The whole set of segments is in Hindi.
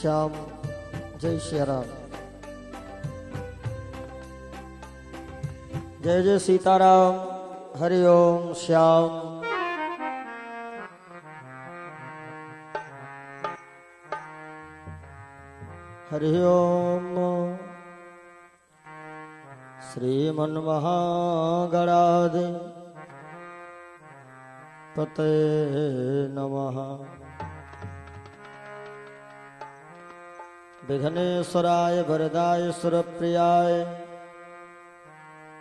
श्याम। जय श्री राम। जय जय सीताराम। हरि ओम श्याम। हरि ओम। श्रीमन्महागणाधि पतये नमः। विघ्नेश्वराय वरदाय सुरप्रियाय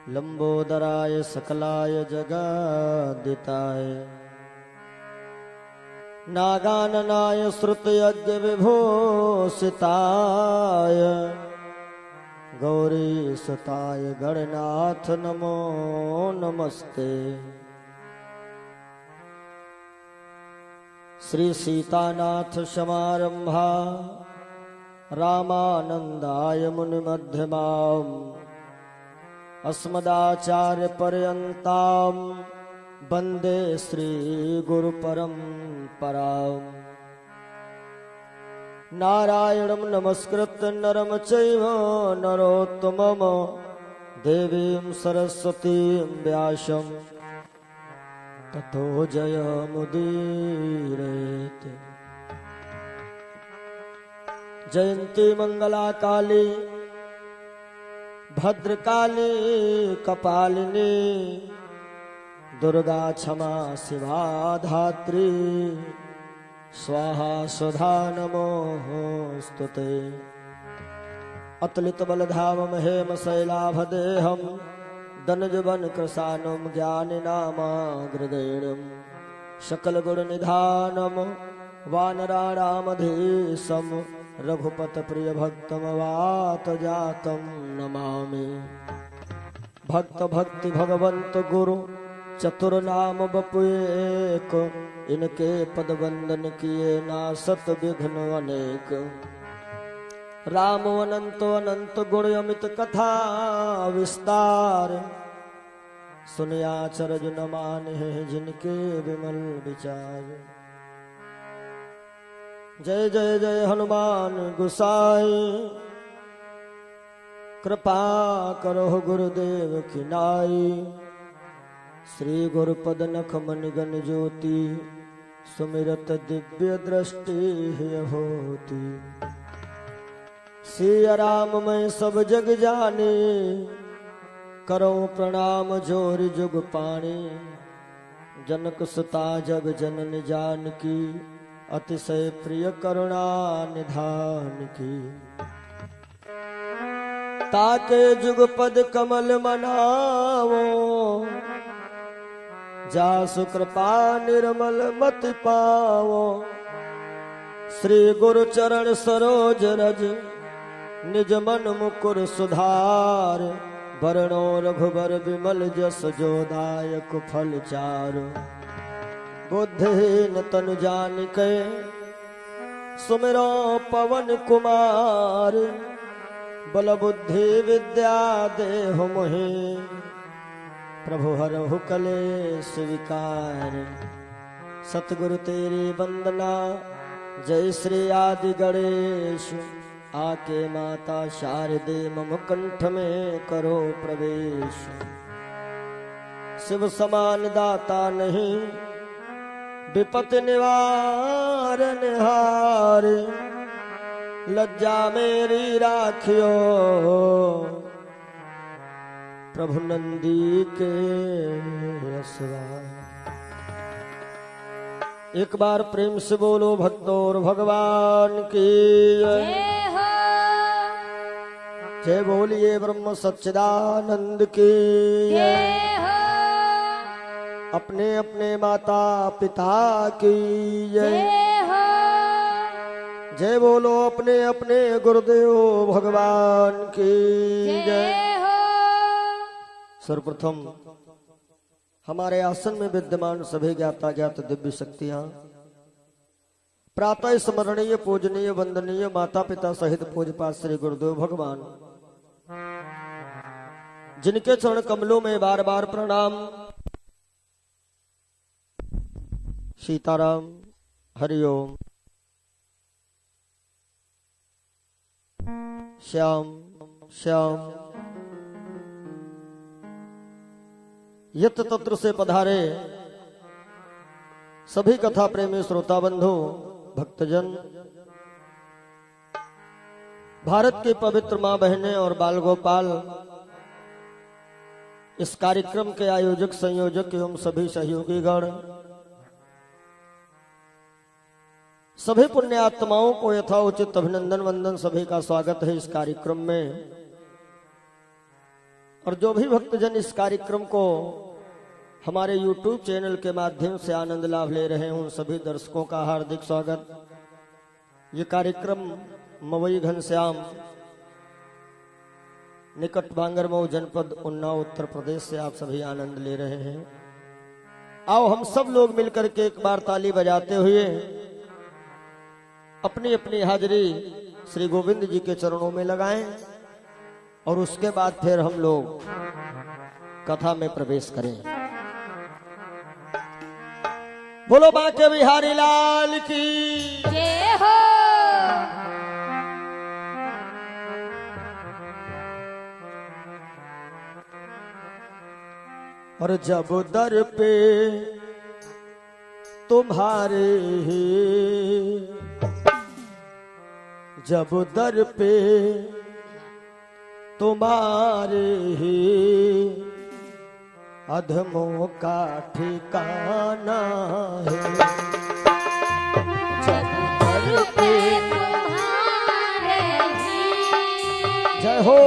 लंबोदराय सकलाय जगद्दिताय नागाननाय श्रुतयज्ञ विभूषिताय गौरीसुताय गणनाथ नमो नमस्ते। श्री सीतानाथ समारंभा रामानंदाय मुनिमध्यमाम् अस्मदाचार्य पर्यन्ताम् वन्दे श्री गुरु परम्पराम्। नारायणं नमस्कृत्य नरं चैव नरोत्तमं देवीं सरस्वतीं व्यासं ततो जयमुदीरयेत्। जयन्ती मंगला काली भद्रकाली कपालिनी दुर्गा क्षमा शिवा धात्री स्वाहा स्वधा नमोस्तुते। अतुलित बलधामं हेम शैलाभदेहं दनुजवन कृशानं ज्ञानिनामाग्रगण्यं सकल गुण निधानम वानराणामधीशं रघुपत प्रिय भक्तमवात जातं नमामि। भक्त भक्ति भगवंत गुरु चतुर्नाम बपुएक इनके पद वंदन किए नासत विघ्न अनेक। राम अनंत अनंत गुण अमित कथा विस्तार सुनिया चरज न माने जिनके विमल विचार। जय जय जय हनुमान गुसाई कृपा करो गुरुदेव की नाई। श्री गुरुपद नख मन गण ज्योति सुमिरत दिव्य दृष्टि होती। सिया राम मैं सब जग जाने करो प्रणाम जोर जुग पाणी। जनक सुता जग जनन जानकी अतिशय प्रिय करुणा निधान की। ताके जुगपद कमल मनावो जासु कृपा निर्मल मति पावो। श्री गुरु चरण सरोज रज निज मन मुकुर सुधार। वरणो रघुबर विमल जस जोदायक फल चारु। बुद्धिहीन तनु जानिके सुमिरो पवन कुमार। बल बुद्धि विद्या देहु मोहि प्रभु हरहु कलेश विकार। सतगुरु तेरी वंदना जय श्री आदि गणेश। आके माता शारदे मम कंठ में करो प्रवेश। शिव समान दाता नहीं विपत्ति निवारण हार। लज्जा मेरी राखियो प्रभु नंदी के असवार। एक बार प्रेम से बोलो भक्तों और भगवान की जय हो। जय बोलिए ब्रह्म सच्चिदानंद की जय हो। अपने अपने माता पिता की जय हो। जय बोलो अपने अपने गुरुदेव भगवान की जय हो। सर्वप्रथम हमारे आसन में विद्यमान सभी ज्ञाता ज्ञात दिव्य शक्तियां प्रातः स्मरणीय पूजनीय वंदनीय माता पिता सहित पूजपात श्री गुरुदेव भगवान जिनके चरण कमलों में बार बार प्रणाम। सीताराम। हरि ओम। श्याम श्याम यत्र तत्र से पधारे सभी कथा प्रेमी श्रोता बंधु भक्तजन, भारत की पवित्र मां बहनें और बाल गोपाल, इस कार्यक्रम के आयोजक संयोजक एवं सभी सहयोगी गण, सभी पुण्य आत्माओं को यथाउचित अभिनंदन वंदन, सभी का स्वागत है इस कार्यक्रम में। और जो भी भक्तजन इस कार्यक्रम को हमारे YouTube चैनल के माध्यम से आनंद लाभ ले रहे हैं, उन सभी दर्शकों का हार्दिक स्वागत। ये कार्यक्रम मवई घनश्याम निकट बांगरमऊ जनपद उन्नाव उत्तर प्रदेश से आप सभी आनंद ले रहे हैं। आओ हम सब लोग मिलकर के एक बार ताली बजाते हुए अपनी अपनी हाजिरी श्री गोविंद जी के चरणों में लगाएं और उसके बाद फिर हम लोग कथा में प्रवेश करें। बोलो बांके बिहारी लाल की जय हो। और जब दर पे तुम्हारे जब दर पे तुम्हारे अधमों का ठिकाना है, जब दर पे तुम्हारे जय हो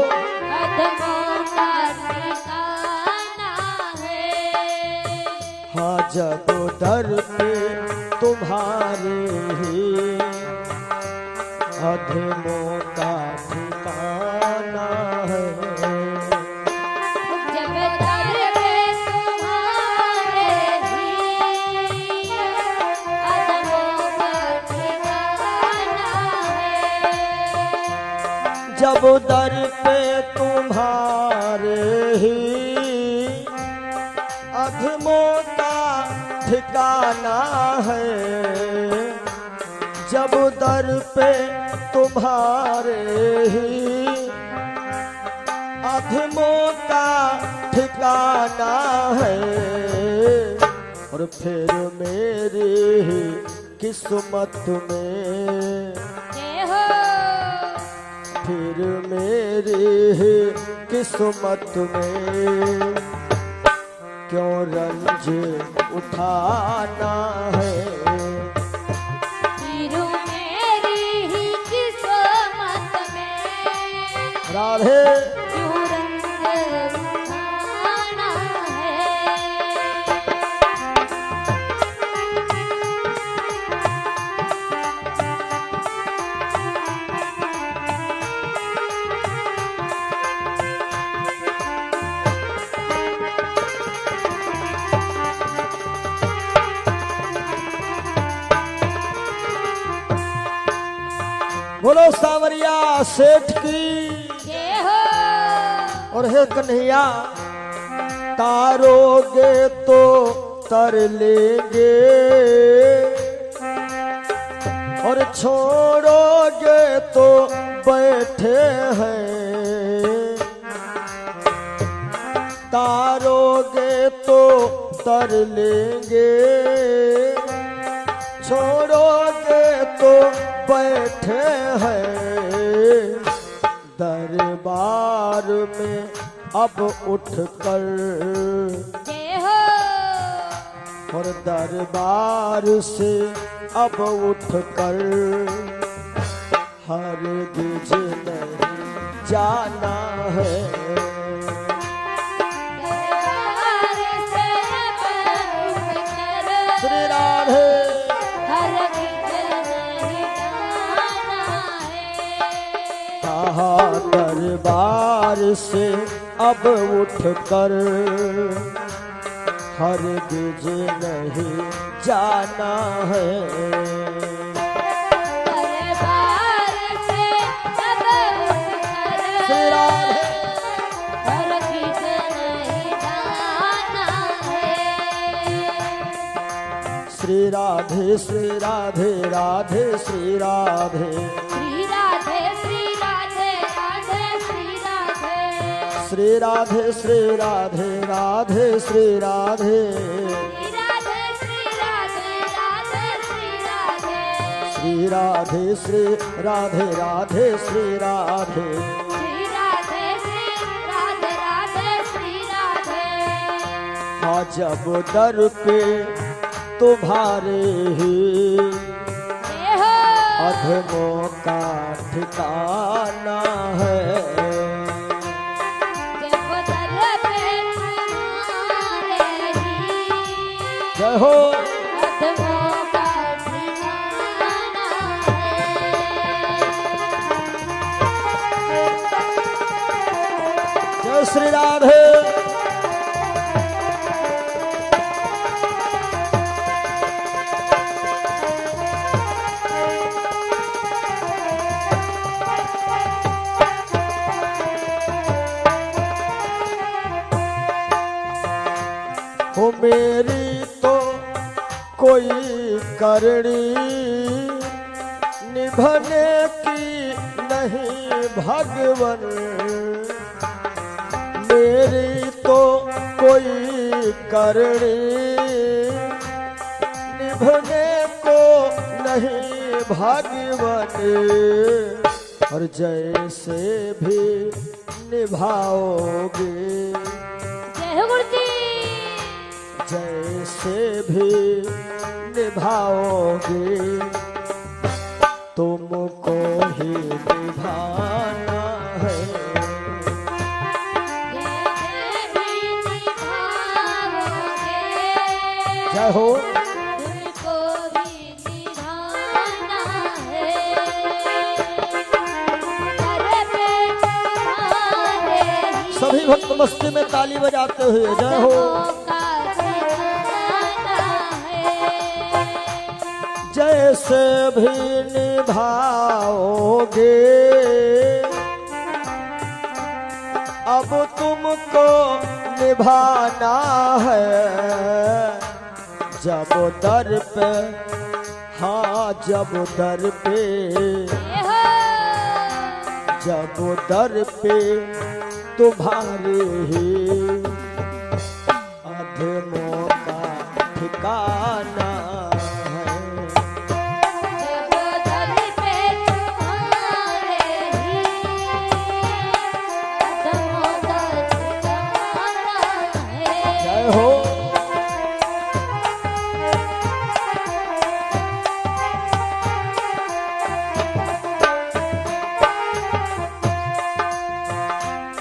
अधमों का ठिकाना है। हाँ जब दर पे तुम्हारे अधमों का ठिकाना है, जब दर पे तुम्हारे अधमों का ठिकाना है। जब दर पे तुम्हारे अधमों का ठिकाना है, जब दर पे तुम्हारे अधमों का ठिकाना है। और फिर मेरी किस्मत में, जय हो। फिर मेरी किस्मत में क्यों रंज उठाना है, राधे बोलो सावरिया सेठ की जय हो। और हे कन्हैया तारोगे तो तर लेंगे और छोड़ोगे तो बैठे हैं, तारोगे तो तर लेंगे छोड़ोगे तो बैठे हैं। दरबार में अब उठकर, जय हो। और दरबार से अब उठकर हरगिज नहीं जाना है, श्री राधे दरबार से अब उठकर हरगिज नहीं जाना है, दरबार से अब उठकर हरगिज नहीं जाना है। श्री राधे श्री राधे राधे श्री राधे श्री राधे श्री राधे श्री राधे श्री राधे राधे श्री राधे श्री राधे श्री राधे राधे श्री राधे श्री राधे श्री राधे राधे श्री राधे श्री राधे श्री राधे राधे श्री राधे हाँ जब दर पे तुम्हारे ही जय हो अधमों का ठिकाना है जब दर पे तुम्हारे ही जय हो अधमों का ठिकाना है। जय श्री राधे हो मेरी तो कोई करनी निभने की नहीं भगवन मेरी तो कोई करनी निभने को नहीं भगवन और जैसे भी निभाओगे जय हो गुरु जी जैसे भी निभाओगे तुमको ही निभाना है जैसे भी निभाओगे जय हो तुमको भी निभाना है दर पे तुम्हारे ही सभी भक्त मस्ती में ताली बजाते हुए जय हो जैसे भी निभाओगे अब तुमको निभाना है जब दर पे हाँ जब दर पे जब दर पे तुम्हारे ही अधमों का ठिकाना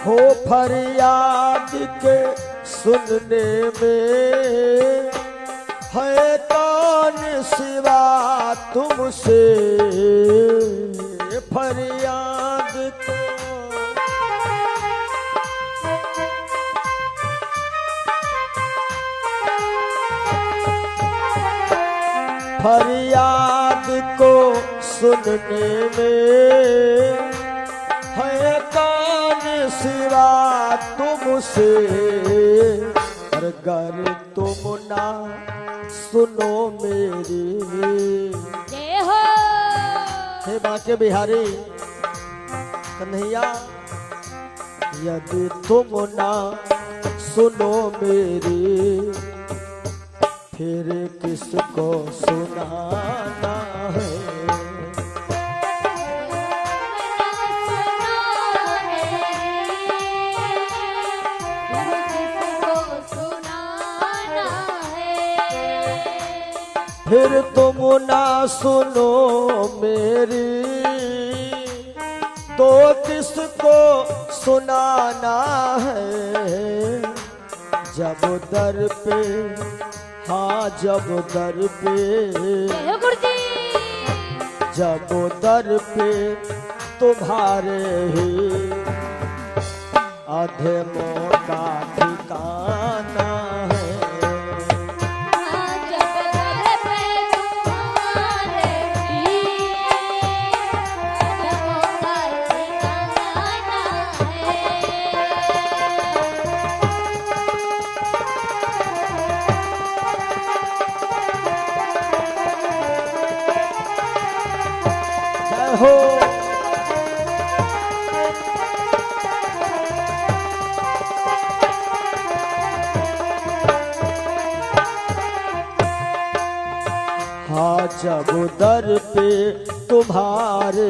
हो फरियाद के सुनने में है कौन सिवा तुमसे फरियाद को फरियाद को सुनने में है कौन सिवा तुमसे अगर तुम ना सुनो मेरी जय हो हे बाके बिहारी कन्हैया यदि तुम ना सुनो मेरी फिर किसको सुनाना है फिर तुम ना सुनो मेरी तो किसको सुनाना है जब दर पे हाँ जब दर पे जब दर पे तुम्हारे ही अधमों का ठिकाना है हो जब दर पे तुम्हारे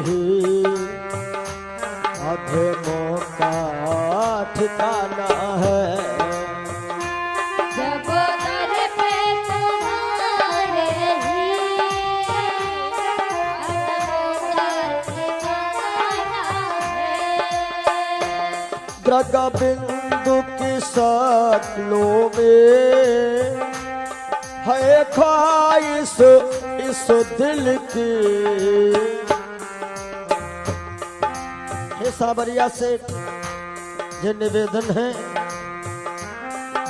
ही अधमों का ठिकाना है। जब दर पे तुम्हारे ही द्रग बिंदु की शक्लों में है ख्वाहिश इस दिल की। हे सावरिया से ये निवेदन है,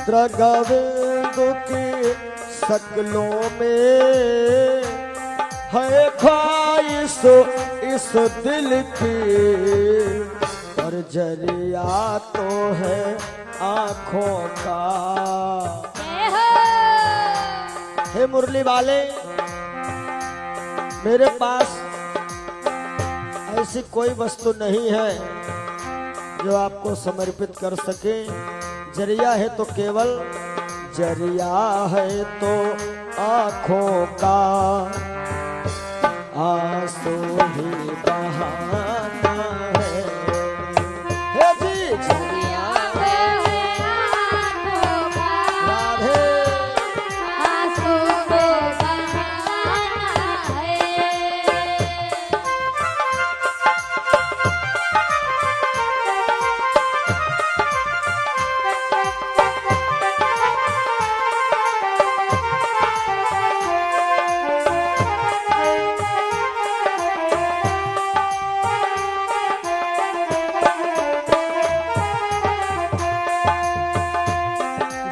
द्रग बिंदु की शक्लों में है ख्वाहिश इस दिल की। और जरिया तो है आँखों का। हे मुरली वाले, मेरे पास ऐसी कोई वस्तु नहीं है जो आपको समर्पित कर सके। जरिया है तो केवल जरिया है तो आँखों का आंसू ही बहाना है। हे जी जरिया है आँखों का, राधे आंसू को बहाना है।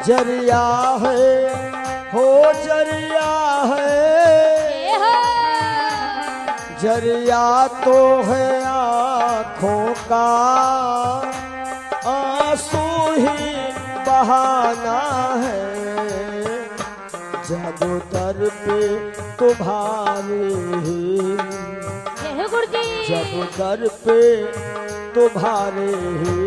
जरिया है हो जरिया है, जरिया तो है आँखों का आंसू ही बहाना है। जब दर पे तुम्हारे ही, जब दर पे तुम्हारे ही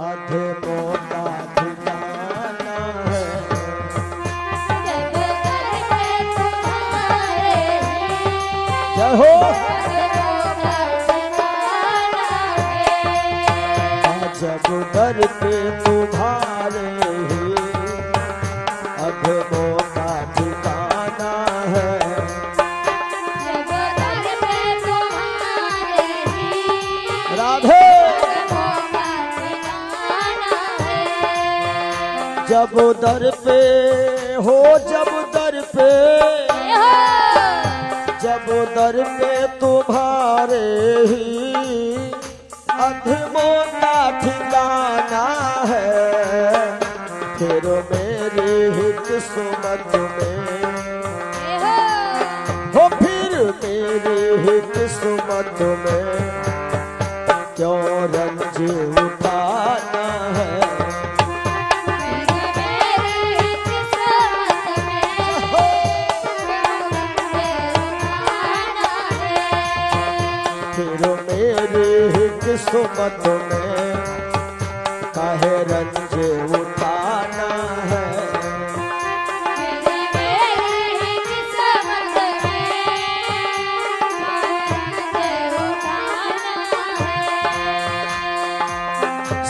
अधमों का ठिकाना है। जय हो जब दर पे तुम्हारे ही अधमों का ठिकाना है। राधे जब दर पे हो, जब दर पे, जब दर पे तुम्हारे ही अधमों का ठिकाना है। फिर मेरी ही किस्मत में हो, फिर मेरी ही किस्मत में क्यों रंज उठाना है। फिर मेरी ही किस्मत में काहे रंज उठाना है।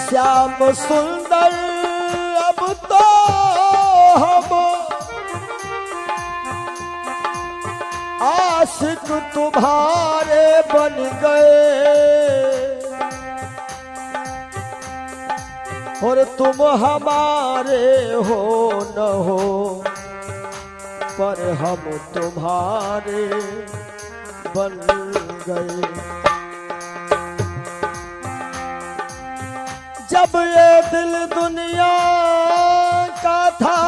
श्याम सुंदर अब तो हम आशिक तुम्हारे बन गए। और तुम हमारे हो न हो, पर हम तुम्हारे बन गए। जब ये दिल दुनिया का था,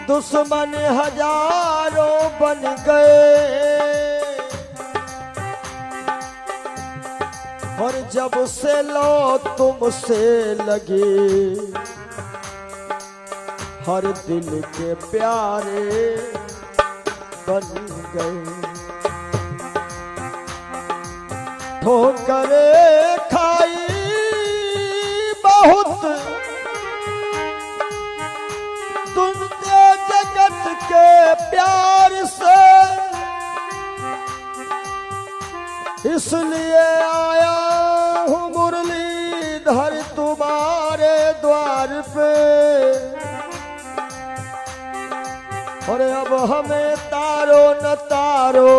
दुश्मन हजारों बन गए। और जब से लो तुमसे लगी, हर दिल के प्यारे बन गए। ठोकरे खाई बहुत इसलिए आया हूँ मुरलीधर तुम्हारे द्वार पे, और अब हमें तारो न तारो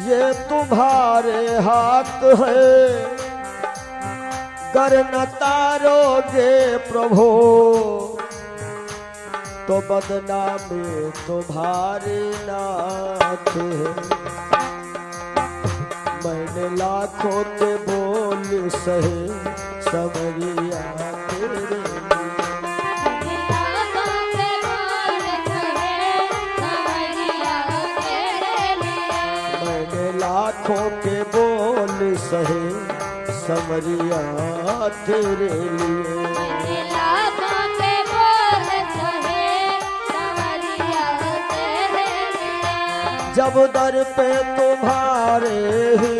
ये तुम्हारे हाथ है, गर न तारोगे प्रभु तो बदनामी तुम्हारी नाथ है। मैंने लाखों के बोल सहे समरिया तेरे लिए, मैंने लाखों के बोल सहे समरिया तेरे लिए। जब दर पे तुम्हारे ही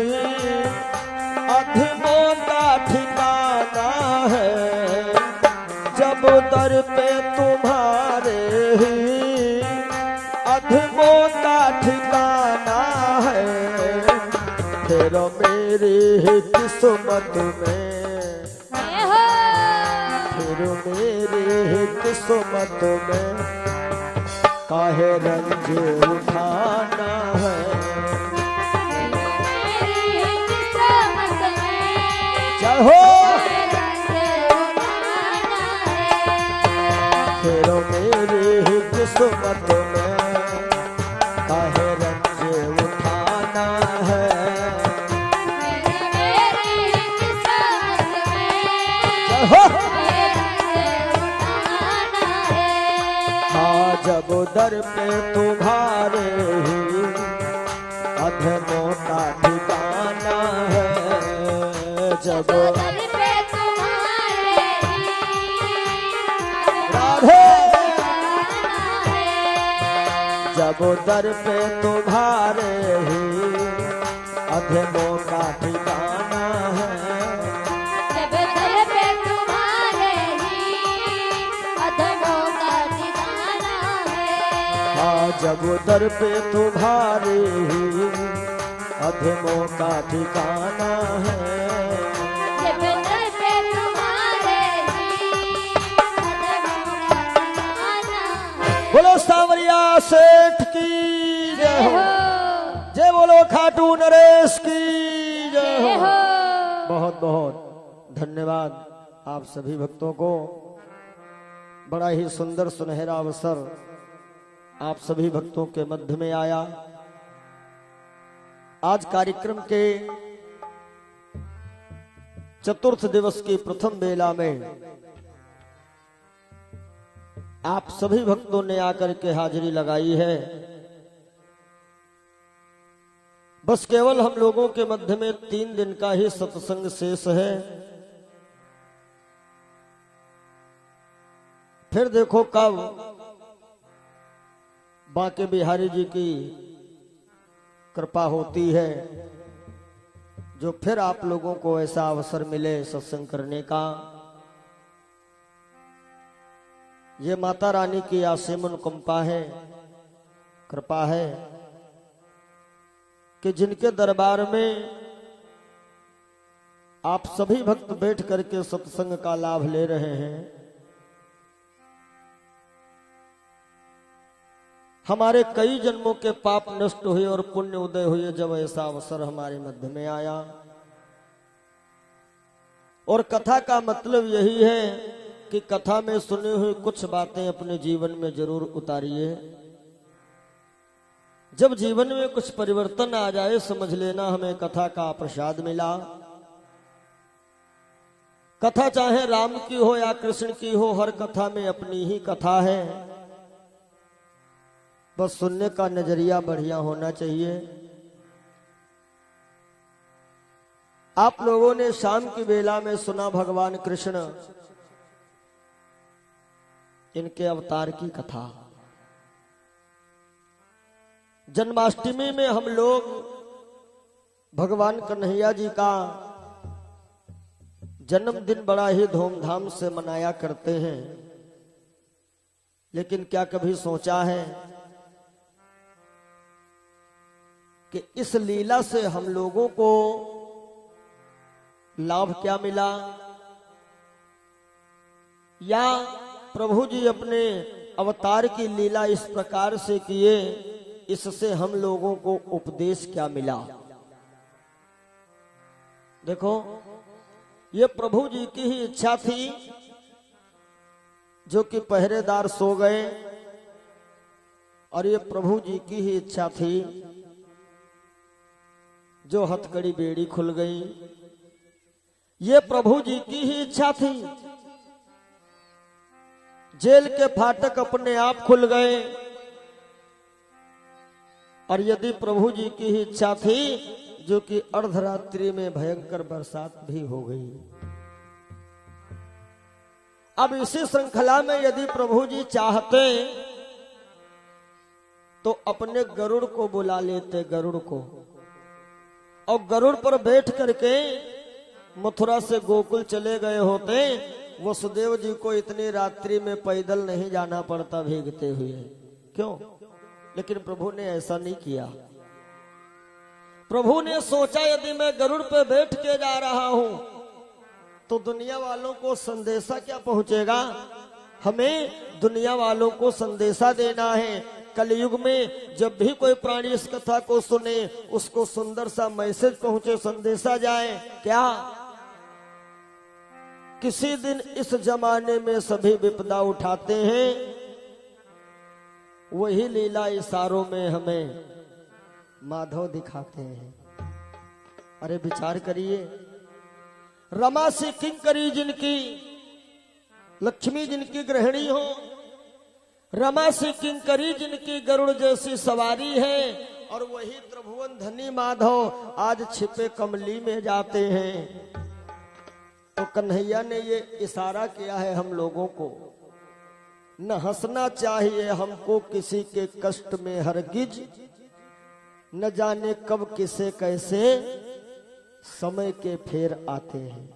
अधमों का ठिकाना है, जब दर पे तुम्हारे ही अधमों का ठिकाना है, फिर मेरी ही किस्मत में, फिर मेरी ही किस्मत में काहे रंज उठाना है। चाहो फिर मेरी ही किस्मत में काहे रंज उठाना है। जब दर पे तुम्हारे ही अधमों का ठिकाना है, जब दर पे तुम्हारे राधे, जब दर पे तुम्हारे ही अधमों का ठिकाना है, जब दर पे तुम्हारे ही अधमों का ठिकाना है, जब दर पे तुम्हारे ही अधमों का ठिकाना है। बोलो सांवरिया सेठ की जय हो, जय बोलो खाटू नरेश की जय हो। बहुत बहुत धन्यवाद आप सभी भक्तों को। बड़ा ही सुंदर सुनहरा अवसर आप सभी भक्तों के मध्य में आया। आज कार्यक्रम के चतुर्थ दिवस की प्रथम बेला में आप सभी भक्तों ने आकर के हाजिरी लगाई है। बस केवल हम लोगों के मध्य में 3 दिन का ही सत्संग शेष है। फिर देखो कब बांके बिहारी जी की कृपा होती है जो फिर आप लोगों को ऐसा अवसर मिले सत्संग करने का। ये माता रानी की असीम अनुकंपा है, कृपा है कि जिनके दरबार में आप सभी भक्त बैठ करके सत्संग का लाभ ले रहे हैं। हमारे कई जन्मों के पाप नष्ट हुए और पुण्य उदय हुए जब ऐसा अवसर हमारे मध्य में आया। और कथा का मतलब यही है कि कथा में सुनी हुई कुछ बातें अपने जीवन में जरूर उतारिए। जब जीवन में कुछ परिवर्तन आ जाए समझ लेना हमें कथा का प्रसाद मिला। कथा चाहे राम की हो या कृष्ण की हो, हर कथा में अपनी ही कथा है। बस सुनने का नजरिया बढ़िया होना चाहिए। आप लोगों ने शाम की बेला में सुना भगवान कृष्ण इनके अवतार की कथा। जन्माष्टमी में हम लोग भगवान कन्हैया जी का जन्मदिन बड़ा ही धूमधाम से मनाया करते हैं। लेकिन क्या कभी सोचा है कि इस लीला से हम लोगों को लाभ क्या मिला, या प्रभु जी अपने अवतार की लीला इस प्रकार से किए, इससे हम लोगों को उपदेश क्या मिला। देखो, ये प्रभु जी की ही इच्छा थी, जो कि पहरेदार सो गए, और ये प्रभु जी की ही इच्छा थी जो हथकड़ी बेड़ी खुल गई। ये प्रभु जी की ही इच्छा थी, जेल के फाटक अपने आप खुल गए, और यदि प्रभु जी की ही इच्छा थी, जो कि अर्धरात्रि में भयंकर बरसात भी हो गई। अब इसी श्रृंखला में यदि प्रभु जी चाहते तो अपने गरुड़ को बुला लेते, गरुड़ को, और गरुड़ पर बैठ करके मथुरा से गोकुल चले गए होते। वसुदेव जी को इतनी रात्रि में पैदल नहीं जाना पड़ता भीगते हुए, क्यों? लेकिन प्रभु ने ऐसा नहीं किया। प्रभु ने सोचा यदि मैं गरुड़ पे बैठ के जा रहा हूं तो दुनिया वालों को संदेशा क्या पहुंचेगा। हमें दुनिया वालों को संदेशा देना है। कलयुग में जब भी कोई प्राणी इस कथा को सुने, उसको सुंदर सा मैसेज पहुंचे, संदेशा जाए। क्या किसी दिन इस जमाने में सभी विपदा उठाते हैं, वही लीला इशारों में हमें माधव दिखाते हैं। अरे विचार करिए, रमा से किंकरी जिनकी, लक्ष्मी जिनकी गृहिणी हो, रमा से किंकरी जिनकी गरुड़ जैसी सवारी है, और वही त्रिभुवन धनी माधव आज छिपे कमली में जाते हैं। तो कन्हैया ने ये इशारा किया है हम लोगों को, न हंसना चाहिए हमको किसी के कष्ट में हरगिज, न जाने कब किसे कैसे समय के फेर आते हैं।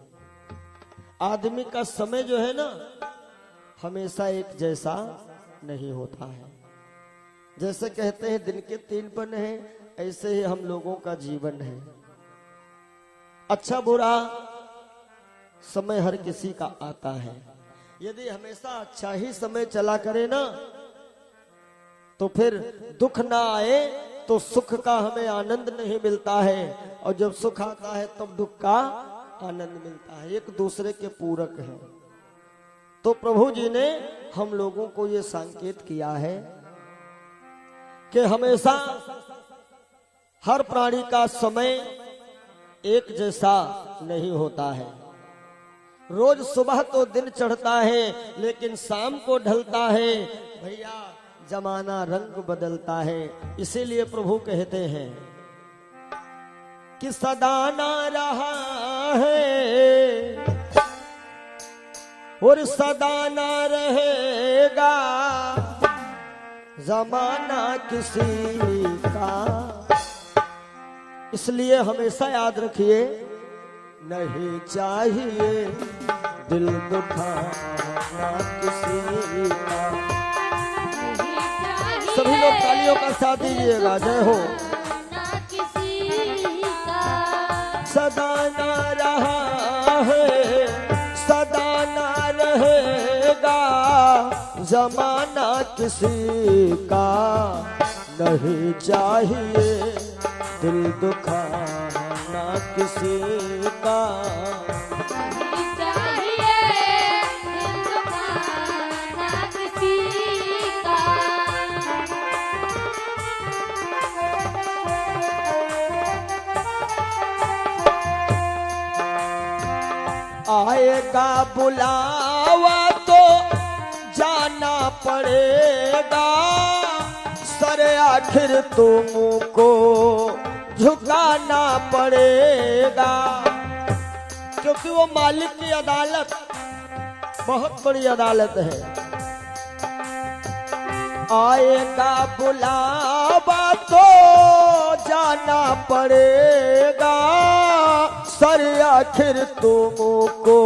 आदमी का समय जो है ना, हमेशा एक जैसा नहीं होता है। जैसे कहते हैं दिन के 3 पन हैं, ऐसे ही हम लोगों का जीवन है। अच्छा बुरा समय हर किसी का आता है। यदि हमेशा अच्छा ही समय चला करे ना, तो फिर दुख ना आए तो सुख का हमें आनंद नहीं मिलता है, और जब सुख आता है तब दुख का आनंद मिलता है। एक दूसरे के पूरक है। तो प्रभु जी ने हम लोगों को ये संकेत किया है कि हमेशा हर प्राणी का समय एक जैसा नहीं होता है। रोज सुबह तो दिन चढ़ता है, लेकिन शाम को ढलता है। भैया जमाना रंग बदलता है। इसीलिए प्रभु कहते हैं कि सदा ना रहा है और सदा ना रहेगा जमाना किसी का। इसलिए हमेशा याद रखिए, नहीं चाहिए दिल दुखाना किसी का। सभी लोग तालियों का साथ दीजिएगा। जय हो। सदा ना रहा है, सदा ना रहेगा जमाना किसी का। नहीं चाहिए दिल दुखाना किसी का। नहीं चाहिए दिल दुखाना किसी का। आएगा बुलावा तो जाना पड़ेगा, सर आखिर तुमको झुकाना पड़ेगा। क्योंकि वो मालिक की अदालत बहुत बड़ी अदालत है। आएगा बुलावा तो जाना पड़ेगा, सर आखिर तुमको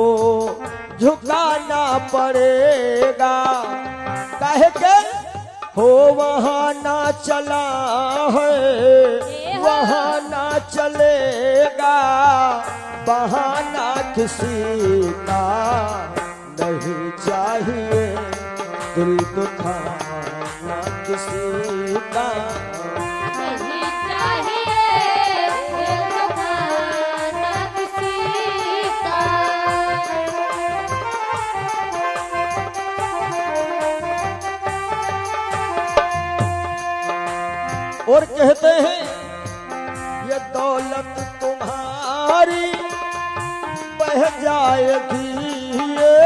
झुकाना पड़ेगा। काहे के हो वहाँ ना चला है, वहाँ चलेगा बहाना किसी का नहीं चाहिए दिल दुखाना किसी का नहीं चाहिए दिल दुखाना किसी का। और कहते हैं ये दौलत तुम्हारी बह जाएगी, ये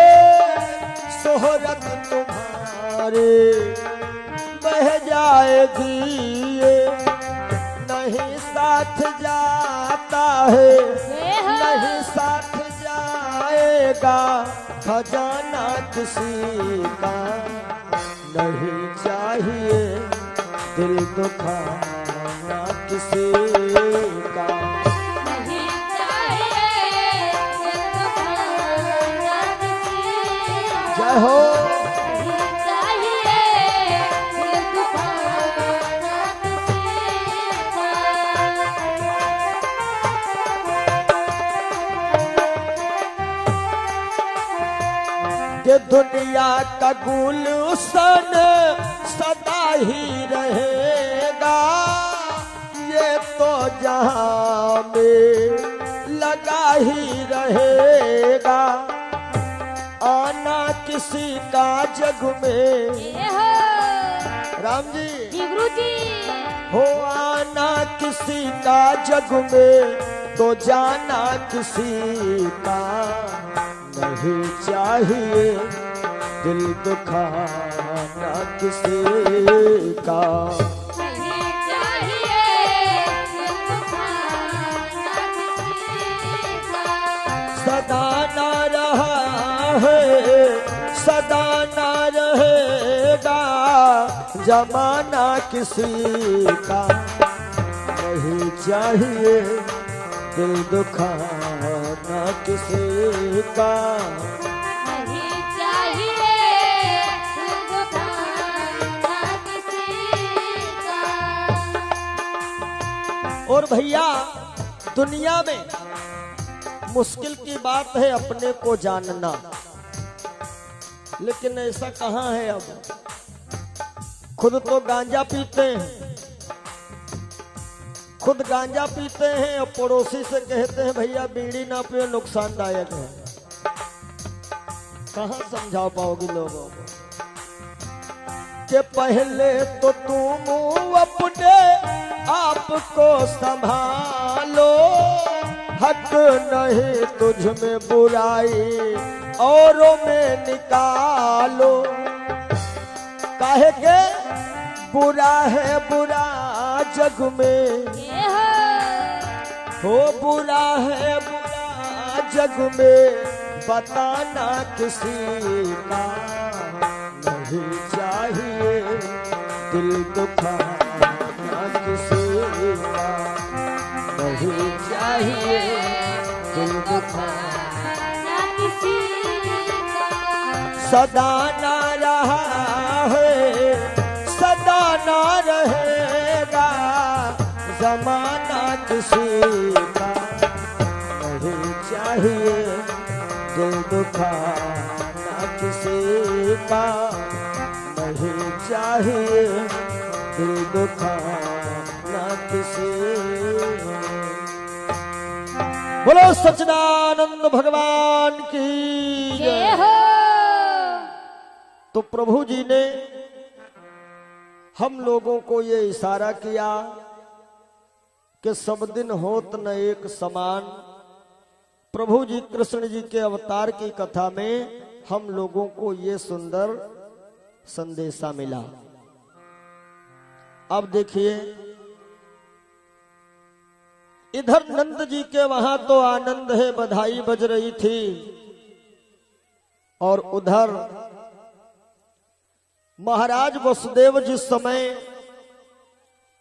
शोहरत तुम्हारी बह जाएगी, ये नहीं साथ जाता है नहीं साथ जाएगा खजाना किसी का नहीं चाहिए दिल दुखाना किसी का। नहीं चाहिए दिल दुखाना किसी का। जय हो। नहीं चाहिए दिल दुखाना किसी का। कि दुनिया का गुलशन सदा ही रहेगा, ये तो जहां में लगा ही रहेगा, आना किसी का जग में। ये हो राम जी जी गुरु जी। हो आना किसी का जग में तो जाना किसी का नहीं चाहिए दिल दुखाना किसी का। नहीं चाहिए दिल दुखाना किसी का। सदा ना रहा है सदा ना रहेगा जमाना किसी का नहीं चाहिए दिल दुखाना किसी का। नहीं चाहिए दिल दुखाना किसी का। और भैया दुनिया में मुश्किल की बात है अपने को जानना, लेकिन ऐसा कहाँ है अब। खुद तो गांजा पीते हैं, खुद गांजा पीते हैं और पड़ोसी से कहते हैं भैया बीड़ी ना पियो नुकसानदायक है। कहाँ समझा पाओगी लोगों को कि पहले तो तुम अपने आप को संभालो, हक नहीं तुझ में बुराई औरों में निकालो। काहे के बुरा है बुरा जग में, ये हो बुरा है बुरा जग में बताना किसी का नहीं चाहिए दिल दुखाना किसी का नहीं चाहिए दिल दुखाना किसी का। सदा ना रहा है सदा ना रहेगा जमाना किसी का नहीं चाहिए दिल दुखाना किसी का नहीं चाहिए दिल दुखाना किसी। बोलो सच्चिदानंद भगवान की जय जय। हो। तो प्रभु जी ने हम लोगों को ये इशारा किया कि सब दिन होत न एक समान। प्रभु जी कृष्ण जी के अवतार की कथा में हम लोगों को ये सुंदर संदेशा मिला। अब देखिए इधर नंद जी के वहां तो आनंद है, बधाई बज रही थी, और उधर महाराज वसुदेव जिस समय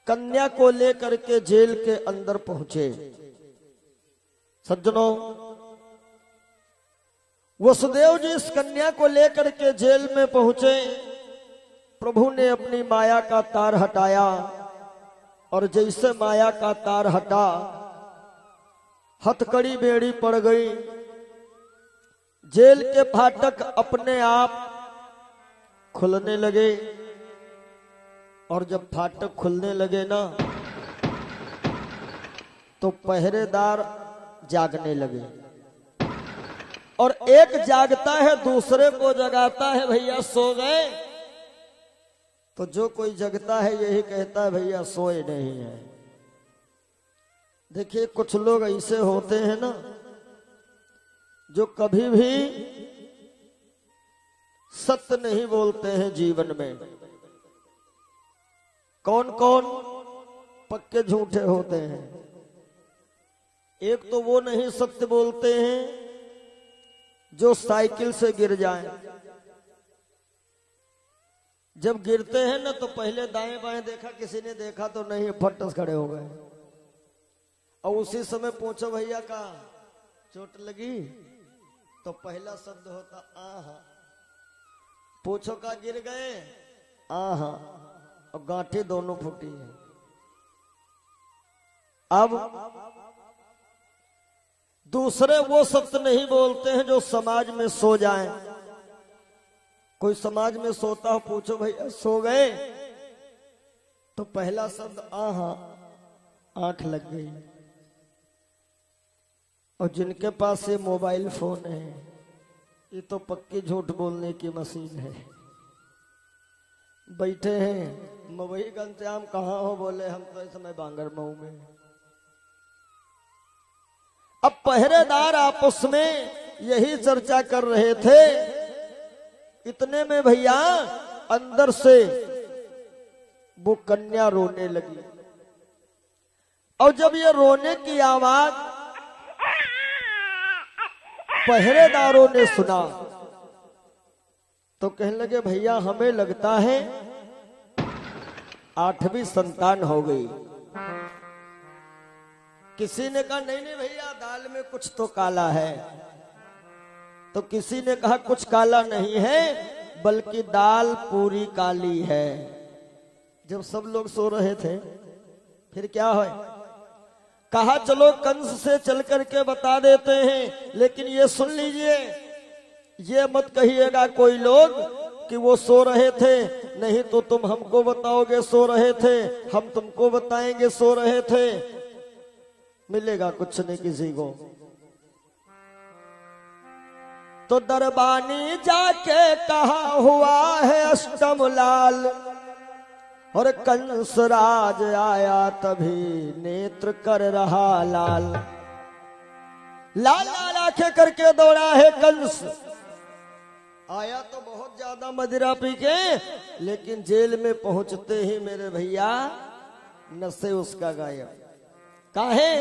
कन्या को लेकर के जेल के अंदर पहुंचे, सज्जनों वसुदेव जी इस कन्या को लेकर के जेल में पहुंचे। प्रभु ने अपनी माया का तार हटाया और जैसे माया का तार हटा हथकड़ी बेड़ी पड़ गई। जेल के फाटक अपने आप खुलने लगे और जब फाटक खुलने लगे ना तो पहरेदार जागने लगे और एक जागता है दूसरे को जगाता है, भैया सो गए। तो जो कोई जगता है यही कहता है भैया सोए नहीं है। देखिए कुछ लोग ऐसे होते हैं ना जो कभी भी सत्य नहीं बोलते हैं जीवन में। कौन कौन पक्के झूठे होते हैं? एक तो वो नहीं सत्य बोलते हैं जो साइकिल से गिर जाएं। जब गिरते हैं ना तो पहले दाएं बाएं देखा, किसी ने देखा तो नहीं, फटस खड़े हो गए और उसी समय पूछो भैया का चोट लगी तो पहला शब्द होता आहा। पूछो का गिर गए, आहा, और गांठी दोनों फूटी है। अब दूसरे वो सत्य नहीं बोलते हैं जो समाज में सो जाएं। कोई समाज में सोता हो, पूछो भैया सो गए तो पहला शब्द आहा, आंख लग गई। और जिनके पास ये मोबाइल फोन है ये तो पक्की झूठ बोलने की मशीन है। बैठे हैं मवई का इंतजाम कहाँ हो, बोले हम तो इस समय बांगर मऊ में। अब पहरेदार आपस में यही चर्चा कर रहे थे, इतने में भैया अंदर से वो कन्या रोने लगी। और जब ये रोने की आवाज पहरेदारों ने सुना तो कहने लगे भैया हमें लगता है 8वीं संतान हो गई। किसी ने कहा नहीं नहीं भैया दाल में कुछ तो काला है, तो किसी ने कहा कुछ काला नहीं है बल्कि दाल पूरी काली है। जब सब लोग सो रहे थे फिर क्या हो, कहा चलो कंस से चल करके बता देते हैं, लेकिन ये सुन लीजिए, ये मत कहिएगा कोई लोग कि वो सो रहे थे, नहीं तो तुम हमको बताओगे सो रहे थे, हम तुमको बताएंगे सो रहे थे। मिलेगा कुछ नहीं किसी को। तो दरबानी जाके कहा हुआ है अष्टम लाल, और कंस राज आया तभी नेत्र कर रहा लाल। लाल लाल आंखें करके दौड़ा है कंस। आया तो बहुत ज्यादा मदिरा पी के, लेकिन जेल में पहुंचते ही मेरे भैया नशे उसका गायब। काहे?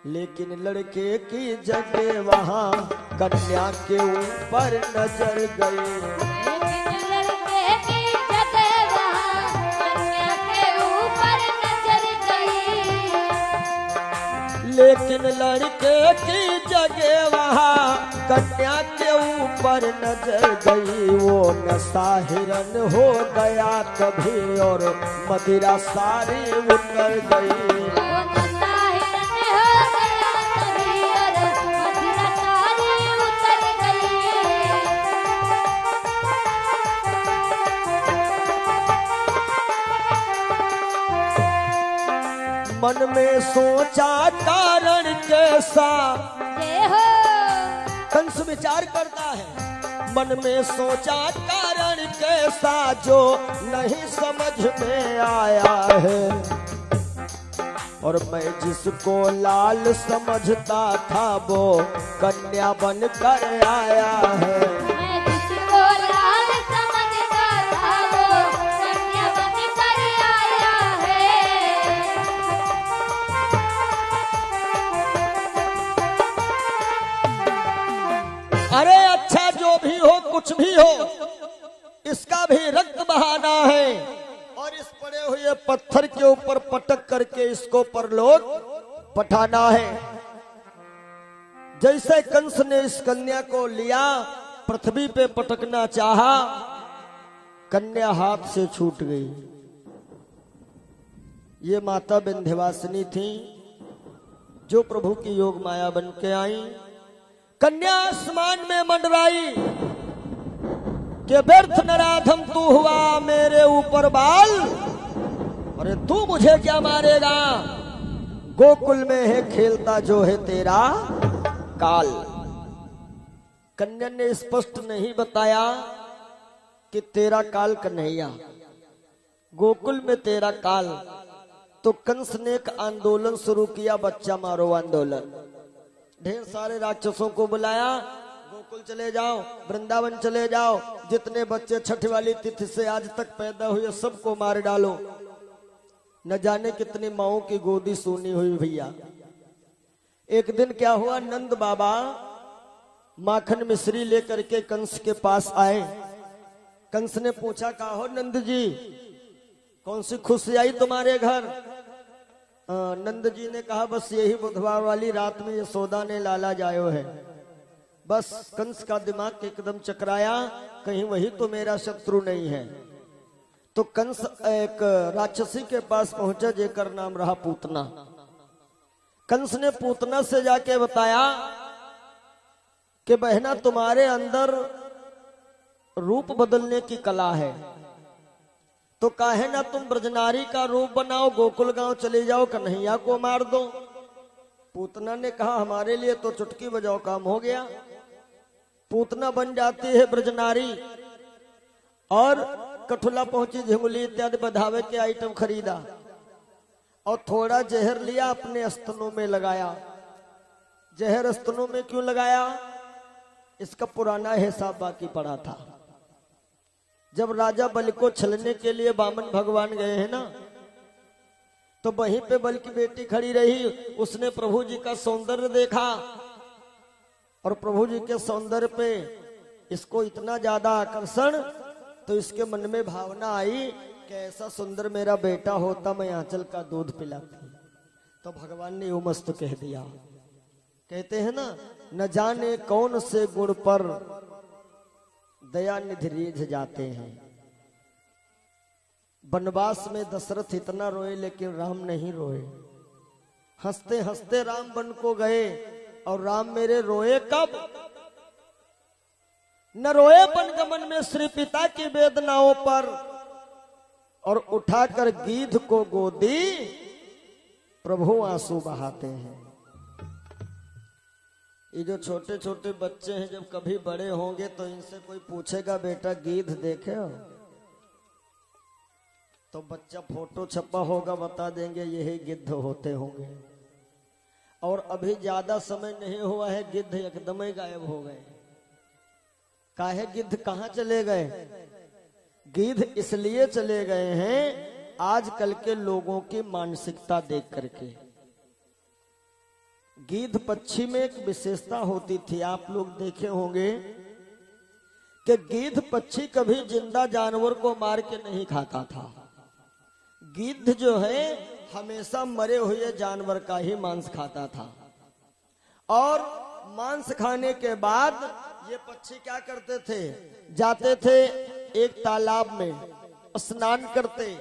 लेकिन लड़के की जगह वहां कन्या के ऊपर नजर गई। लेकिन लड़के की जगह वहां कन्या के ऊपर नजर गई। वो नशा हिरन हो गया तभी और मदिरा सारी उतर गई। मन में सोचा कारण कैसा, कंस विचार करता है। मन में सोचा कारण कैसा जो नहीं समझ में आया है, और मैं जिसको लाल समझता था वो कन्या बन कर आया है। अरे अच्छा जो भी हो कुछ भी हो, इसका भी रक्त बहाना है और इस पड़े हुए पत्थर के ऊपर पटक करके इसको परलोक पठाना है। जैसे कंस ने इस कन्या को लिया, पृथ्वी पे पटकना चाहा, कन्या हाथ से छूट गई। ये माता विंध्यवासिनी थी, जो प्रभु की योग माया बन के आई। कन्या आसमान में मंडराई कि व्यर्थ नराधम तू हुआ मेरे ऊपर बाल, अरे तू मुझे क्या मारेगा, गोकुल में है खेलता जो है तेरा काल। कन्या ने स्पष्ट नहीं बताया कि तेरा काल कन्हैया, गोकुल में तेरा काल। तो कंस ने एक आंदोलन शुरू किया, बच्चा मारो आंदोलन। ढेर सारे राक्षसों को बुलाया, गोकुल चले जाओ, वृंदावन चले जाओ, जितने बच्चे छठ वाली तिथि से आज तक पैदा हुए सबको मार डालो। न जाने कितनी माओं की गोदी सूनी हुई भैया। एक दिन क्या हुआ, नंद बाबा माखन मिश्री लेकर के कंस के पास आए। कंस ने पूछा, का हो नंद जी, कौन सी खुशी आई तुम्हारे घर? नंद जी ने कहा, बस यही बुधवार वाली रात में यशोदा ने लाला जायो है। बस कंस का दिमाग एकदम चकराया, कहीं वही तो मेरा शत्रु नहीं है। तो कंस एक राक्षसी के पास पहुंचा जेकर नाम रहा पूतना। कंस ने पूतना से जाके बताया कि बहना तुम्हारे अंदर रूप बदलने की कला है, तो काहे ना तुम ब्रजनारी का रूप बनाओ, गोकुल गांव चले जाओ, कन्हैया को मार दो। पूतना ने कहा, हमारे लिए तो चुटकी बजाओ काम हो गया। पूतना बन जाती है ब्रजनारी और कठुला पहुंची, झिंगुली इत्यादि बधावे के आइटम खरीदा और थोड़ा जहर लिया, अपने स्तनों में लगाया। जहर स्तनों में क्यों लगाया, इसका पुराना हिसाब बाकी पड़ा था। जब राजा बलि को छलने के लिए वामन भगवान गए हैं ना, तो वहीं पे बलि की बेटी खड़ी रही, उसने प्रभु जी का सौंदर्य देखा और प्रभु जी के सौंदर्य पे इसको इतना ज्यादा आकर्षण, तो इसके मन में भावना आई कि ऐसा सुंदर मेरा बेटा होता, मैं आंचल का दूध पिलाती। तो भगवान ने यूं मस्त कह दिया, कहते हैं ना, न जाने कौन से गुण पर दया निधि रीझ जाते हैं। वनवास में दशरथ इतना रोए लेकिन राम नहीं रोए। हंसते हंसते राम वन को गए और राम मेरे रोए कब? न रोए वनगमन में श्री पिता की वेदनाओं पर, और उठाकर गीध को गोदी प्रभु आंसू बहाते हैं। ये जो छोटे छोटे बच्चे हैं, जब कभी बड़े होंगे तो इनसे कोई पूछेगा, बेटा गीध देखे हो? तो बच्चा फोटो छपा होगा, बता देंगे यही गिद्ध होते होंगे। और अभी ज्यादा समय नहीं हुआ है, गिद्ध एकदम ही गायब हो गए। काहे गिद्ध कहाँ चले गए? गिद्ध इसलिए चले गए हैं आजकल के लोगों की मानसिकता देख करके। गिद्ध पक्षी में एक विशेषता होती थी, आप लोग देखे होंगे कि गिद्ध पक्षी कभी जिंदा जानवर को मार के नहीं खाता था। गिद्ध जो है हमेशा मरे हुए जानवर का ही मांस खाता था। और मांस खाने के बाद ये पक्षी क्या करते थे, जाते थे एक तालाब में स्नान करते,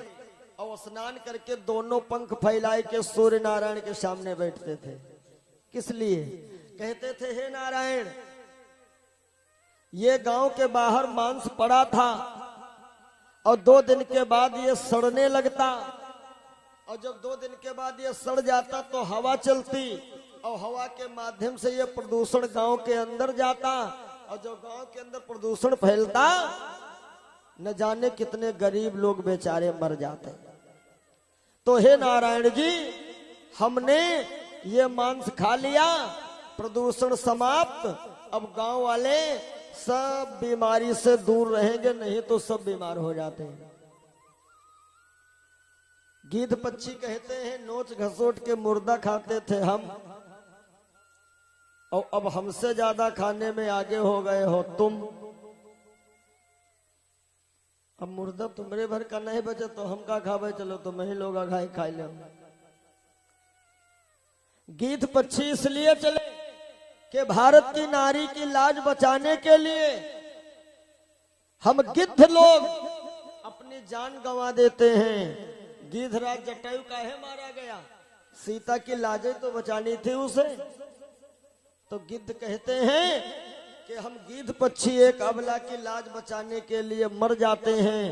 और स्नान करके दोनों पंख फैलाए के सूर्य नारायण के सामने बैठते थे। किस लिए? कहते थे, हे नारायण, ये गांव के बाहर मांस पड़ा था और 2 दिन के बाद ये सड़ने लगता, और जब 2 दिन के बाद ये सड़ जाता तो हवा चलती, और हवा के माध्यम से ये प्रदूषण गांव के अंदर जाता, और जो गांव के अंदर प्रदूषण फैलता, न जाने कितने गरीब लोग बेचारे मर जाते। तो हे नारायण जी, हमने ये मांस खा लिया, प्रदूषण समाप्त, अब गांव वाले सब बीमारी से दूर रहेंगे, नहीं तो सब बीमार हो जाते हैं। गिद्ध पक्षी कहते हैं, नोच घसोट के मुर्दा खाते थे हम, और अब हमसे ज्यादा खाने में आगे हो गए हो तुम। अब मुर्दा तुम्हारे भर का नहीं बचे तो हम का खावे, चलो तुम ही लोग आघाई खाई ले। गिद्ध पक्षी इसलिए चले कि भारत की नारी की लाज बचाने के लिए हम गिद्ध लोग अपनी जान गंवा देते हैं। गिद्धराज जटायु काहे मारा गया? सीता की लाजें तो बचानी थी उसे। तो गिद्ध कहते हैं कि हम गिद्ध पक्षी एक अबला की लाज बचाने के लिए मर जाते हैं,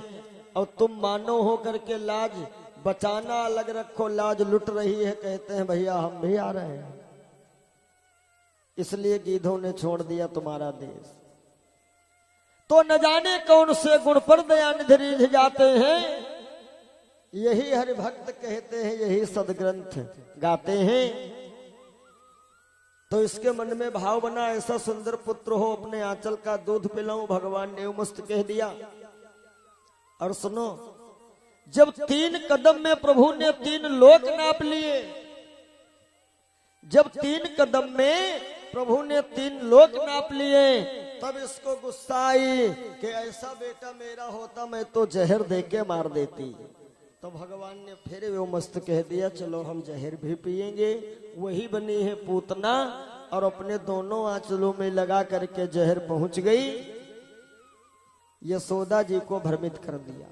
और तुम मानव हो करके लाज बचाना अलग रखो, लाज लुट रही है। कहते हैं भैया हम भी आ रहे हैं, इसलिए गिद्धों ने छोड़ दिया तुम्हारा देश। तो न जाने कौन से गुण पर दयानिधि रिझ जाते हैं, यही हरिभक्त कहते हैं, यही सदग्रंथ गाते हैं। तो इसके मन में भाव बना, ऐसा सुंदर पुत्र हो, अपने आंचल का दूध पिलाऊं, भगवान ने मस्त कह दिया। और सुनो, जब 3 कदम में प्रभु ने 3 लोक नाप लिए, जब 3 कदम में प्रभु ने 3 लोक नाप लिए, तब इसको गुस्सा आई कि ऐसा बेटा मेरा होता मैं तो जहर देके मार देती। तो भगवान ने फिर वो मस्त कह दिया, चलो हम जहर भी पिएंगे। वही बनी है पूतना, और अपने दोनों आंचलों में लगा करके जहर पहुंच गई, यशोदा जी को भ्रमित कर दिया।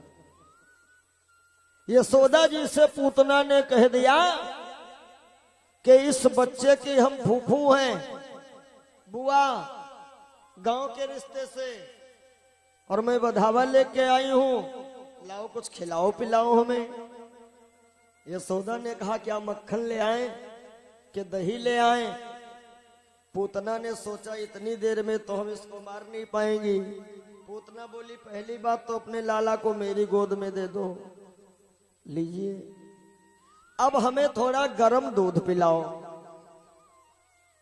यशोदा जी से पूतना ने कह दिया कि इस बच्चे की हम फूफू हैं, बुआ, गांव के रिश्ते से, और मैं बधावा लेके आई हूं, लाओ कुछ खिलाओ पिलाओ हमें। यशोदा ने कहा क्या मक्खन ले आए कि दही ले आए? पूतना ने सोचा इतनी देर में तो हम इसको मार नहीं पाएंगी। पूतना बोली पहली बात तो अपने लाला को मेरी गोद में दे दो, लीजिए। अब हमें थोड़ा गरम दूध पिलाओ,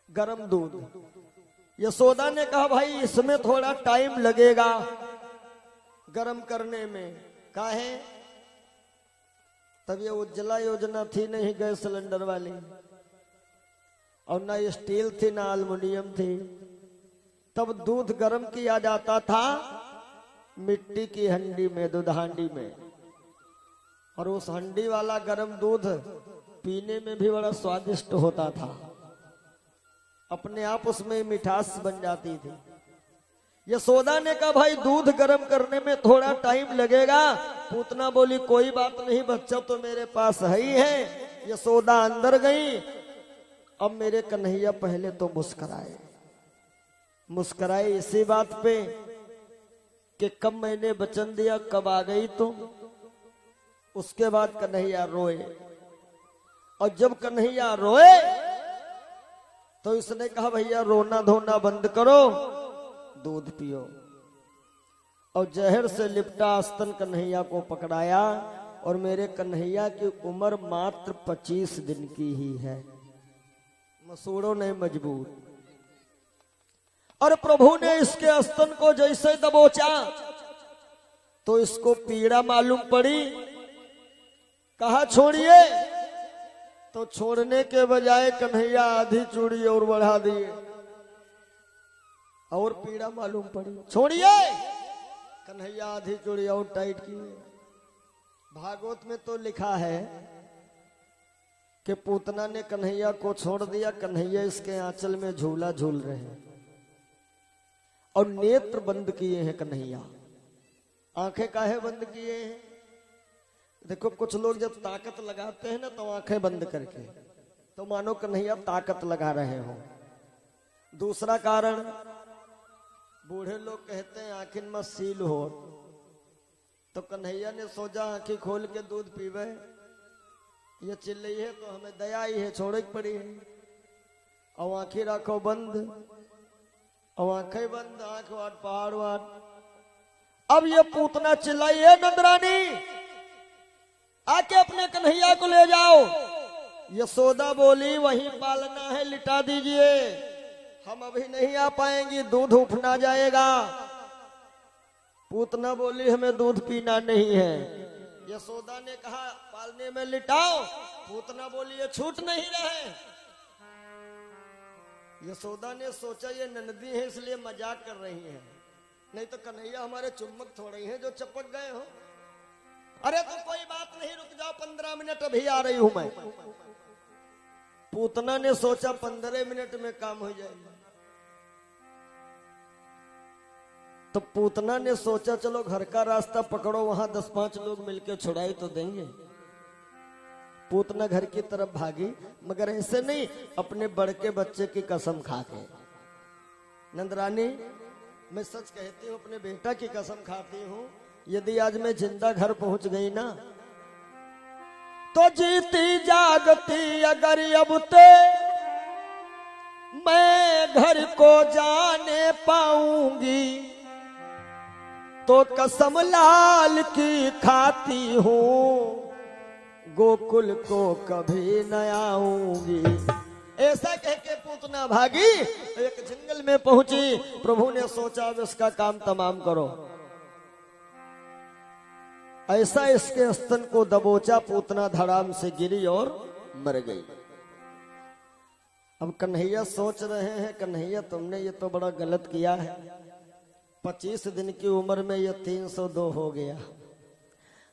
गरम दूध। यशोदा ने कहा भाई इसमें थोड़ा टाइम लगेगा गरम करने में, काहे? तब ये उज्ज्वला योजना थी नहीं गैस सिलेंडर वाली, और ना स्टील थी ना एल्युमिनियम थी। तब दूध गर्म किया जाता था मिट्टी की हंडी में, दूध हांडी में, और उस हंडी वाला गर्म दूध पीने में भी बड़ा स्वादिष्ट होता था, अपने आप उसमें मिठास बन जाती थी। यशोदा ने कहा भाई दूध गर्म करने में थोड़ा टाइम लगेगा। पूतना बोली कोई बात नहीं, बच्चा तो मेरे पास है ही है। यशोदा अंदर गई। अब मेरे कन्हैया पहले तो मुस्कुराए, मुस्कुराए इसी बात पे कि कब मैंने वचन दिया, कब आ गई तुम। उसके बाद कन्हैया रोए, और जब कन्हैया रोए तो इसने कहा भैया रोना धोना बंद करो, दूध पियो। और जहर से लिपटा स्तन कन्हैया को पकड़ाया, और मेरे कन्हैया की उम्र मात्र 25 दिन की ही है, मसूड़ों ने मजबूर। और प्रभु ने इसके स्तन को जैसे दबोचा तो इसको पीड़ा मालूम पड़ी। कहा छोड़िए, तो छोड़ने के बजाय कन्हैया आधी चूड़ी और बढ़ा दिए, और पीड़ा मालूम पड़ी। छोड़िए, कन्हैया आधी चूड़ी और टाइट किए। भागवत में तो लिखा है कि पूतना ने कन्हैया को छोड़ दिया, कन्हैया इसके आंचल में झूला झूल रहे हैं, और नेत्र बंद किए हैं कन्हैया। आंखें काहे बंद किए हैं? देखो कुछ लोग जब ताकत लगाते हैं ना तो आंखें बंद करके, तो मानो कन्हैया ताकत लगा रहे हो। दूसरा कारण, बूढ़े लोग कहते हैं आंखिन में सील हो, तो कन्हैया ने सोचा आंखें खोल के दूध पीवे, ये चिल्ली है तो हमें दया ही है, छोड़े पड़ी है। और आंखें रखो बंद, और आंखें बंद, आंख वाट पहाड़ वाट। अब ये पूतना चिल्लाई है नंदरानी आके अपने कन्हैया को ले जाओ। यशोदा बोली वहीं पालना है, लिटा दीजिए, हम अभी नहीं आ पाएंगी, दूध उफना जाएगा। पूतना बोली हमें दूध पीना नहीं है। यशोदा ने कहा पालने में लिटाओ। पूतना बोली ये छूट नहीं रहे। यशोदा ने सोचा ये नंदी है इसलिए मजाक कर रही है, नहीं तो कन्हैया हमारे चुम्बक थोड़े हैं जो चपक गए हो। अरे तो कोई बात नहीं, रुक जाओ 15 मिनट, अभी आ रही हूं मैं। पूतना ने सोचा 15 मिनट में काम हो जाएगा। तो पूतना ने सोचा चलो घर का रास्ता पकड़ो, वहां 10-5 लोग मिलकर छुड़ाई तो देंगे। पूतना घर की तरफ भागी, मगर ऐसे नहीं, अपने बड़के बच्चे की कसम खा के। नंदरानी, मैं सच कहती हूँ, अपने बेटा की कसम खाती हूँ, यदि आज मैं जिंदा घर पहुंच गई ना, तो जीती जागती अगर अब ते मैं घर को जाने पाऊंगी, तो कसम लाल की खाती हूँ, गोकुल को कभी न आऊंगी। ऐसा कह के पूतना भागी, एक जंगल में पहुंची। प्रभु ने सोचा अब इसका काम तमाम करो। ऐसा इसके स्तन को दबोचा, पूतना धड़ाम से गिरी और मर गई। अब कन्हैया सोच रहे हैं, कन्हैया तुमने ये तो बड़ा गलत किया है। 25 दिन की उम्र में ये 302 हो गया।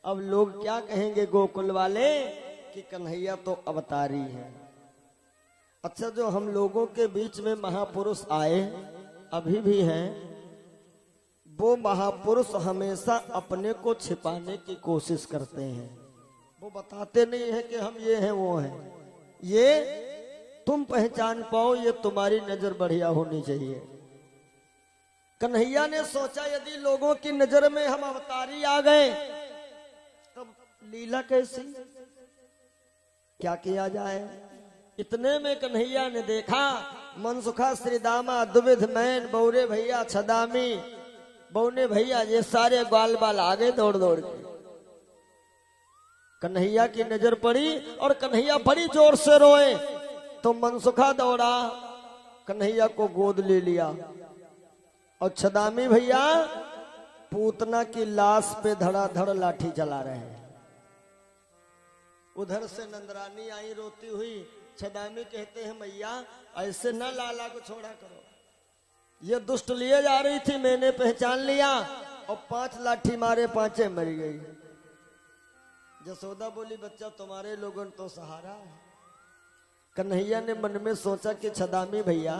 अब लोग क्या कहेंगे गोकुल वाले कि कन्हैया तो अवतारी है। अच्छा, जो हम लोगों के बीच में महापुरुष आए, अभी भी हैं, वो महापुरुष हमेशा अपने को छिपाने की कोशिश करते हैं। वो बताते नहीं है कि हम ये हैं वो हैं। ये तुम पहचान पाओ, ये तुम्हारी नजर बढ़िया होनी चाहिए। कन्हैया ने सोचा यदि लोगों की नजर में हम अवतारी आ गए, तब लीला कैसी, क्या किया जाए। इतने में कन्हैया ने देखा मनसुखा, श्रीदामा, दुविध मैन, बौरे भैया, छदामी, बौने भैया, ये सारे ग्वाल बाल आ गए दौड़ दौड़ के। कन्हैया की नजर पड़ी और कन्हैया बड़ी जोर से रोए, तो मनसुखा दौड़ा, कन्हैया को गोद ले लिया। और छदामी भैया पूतना की लाश पे धड़ाधड़ लाठी चला रहे हैं। उधर से नंदरानी आई रोती हुई। छदामी कहते हैं मैया ऐसे न लाला को छोड़ा करो, ये दुष्ट लिए जा रही थी, मैंने पहचान लिया और 5 लाठी मारे, 5 मर गई। जसोदा बोली बच्चा तुम्हारे लोगों तो सहारा है। कन्हैया ने मन में सोचा कि छदामी भैया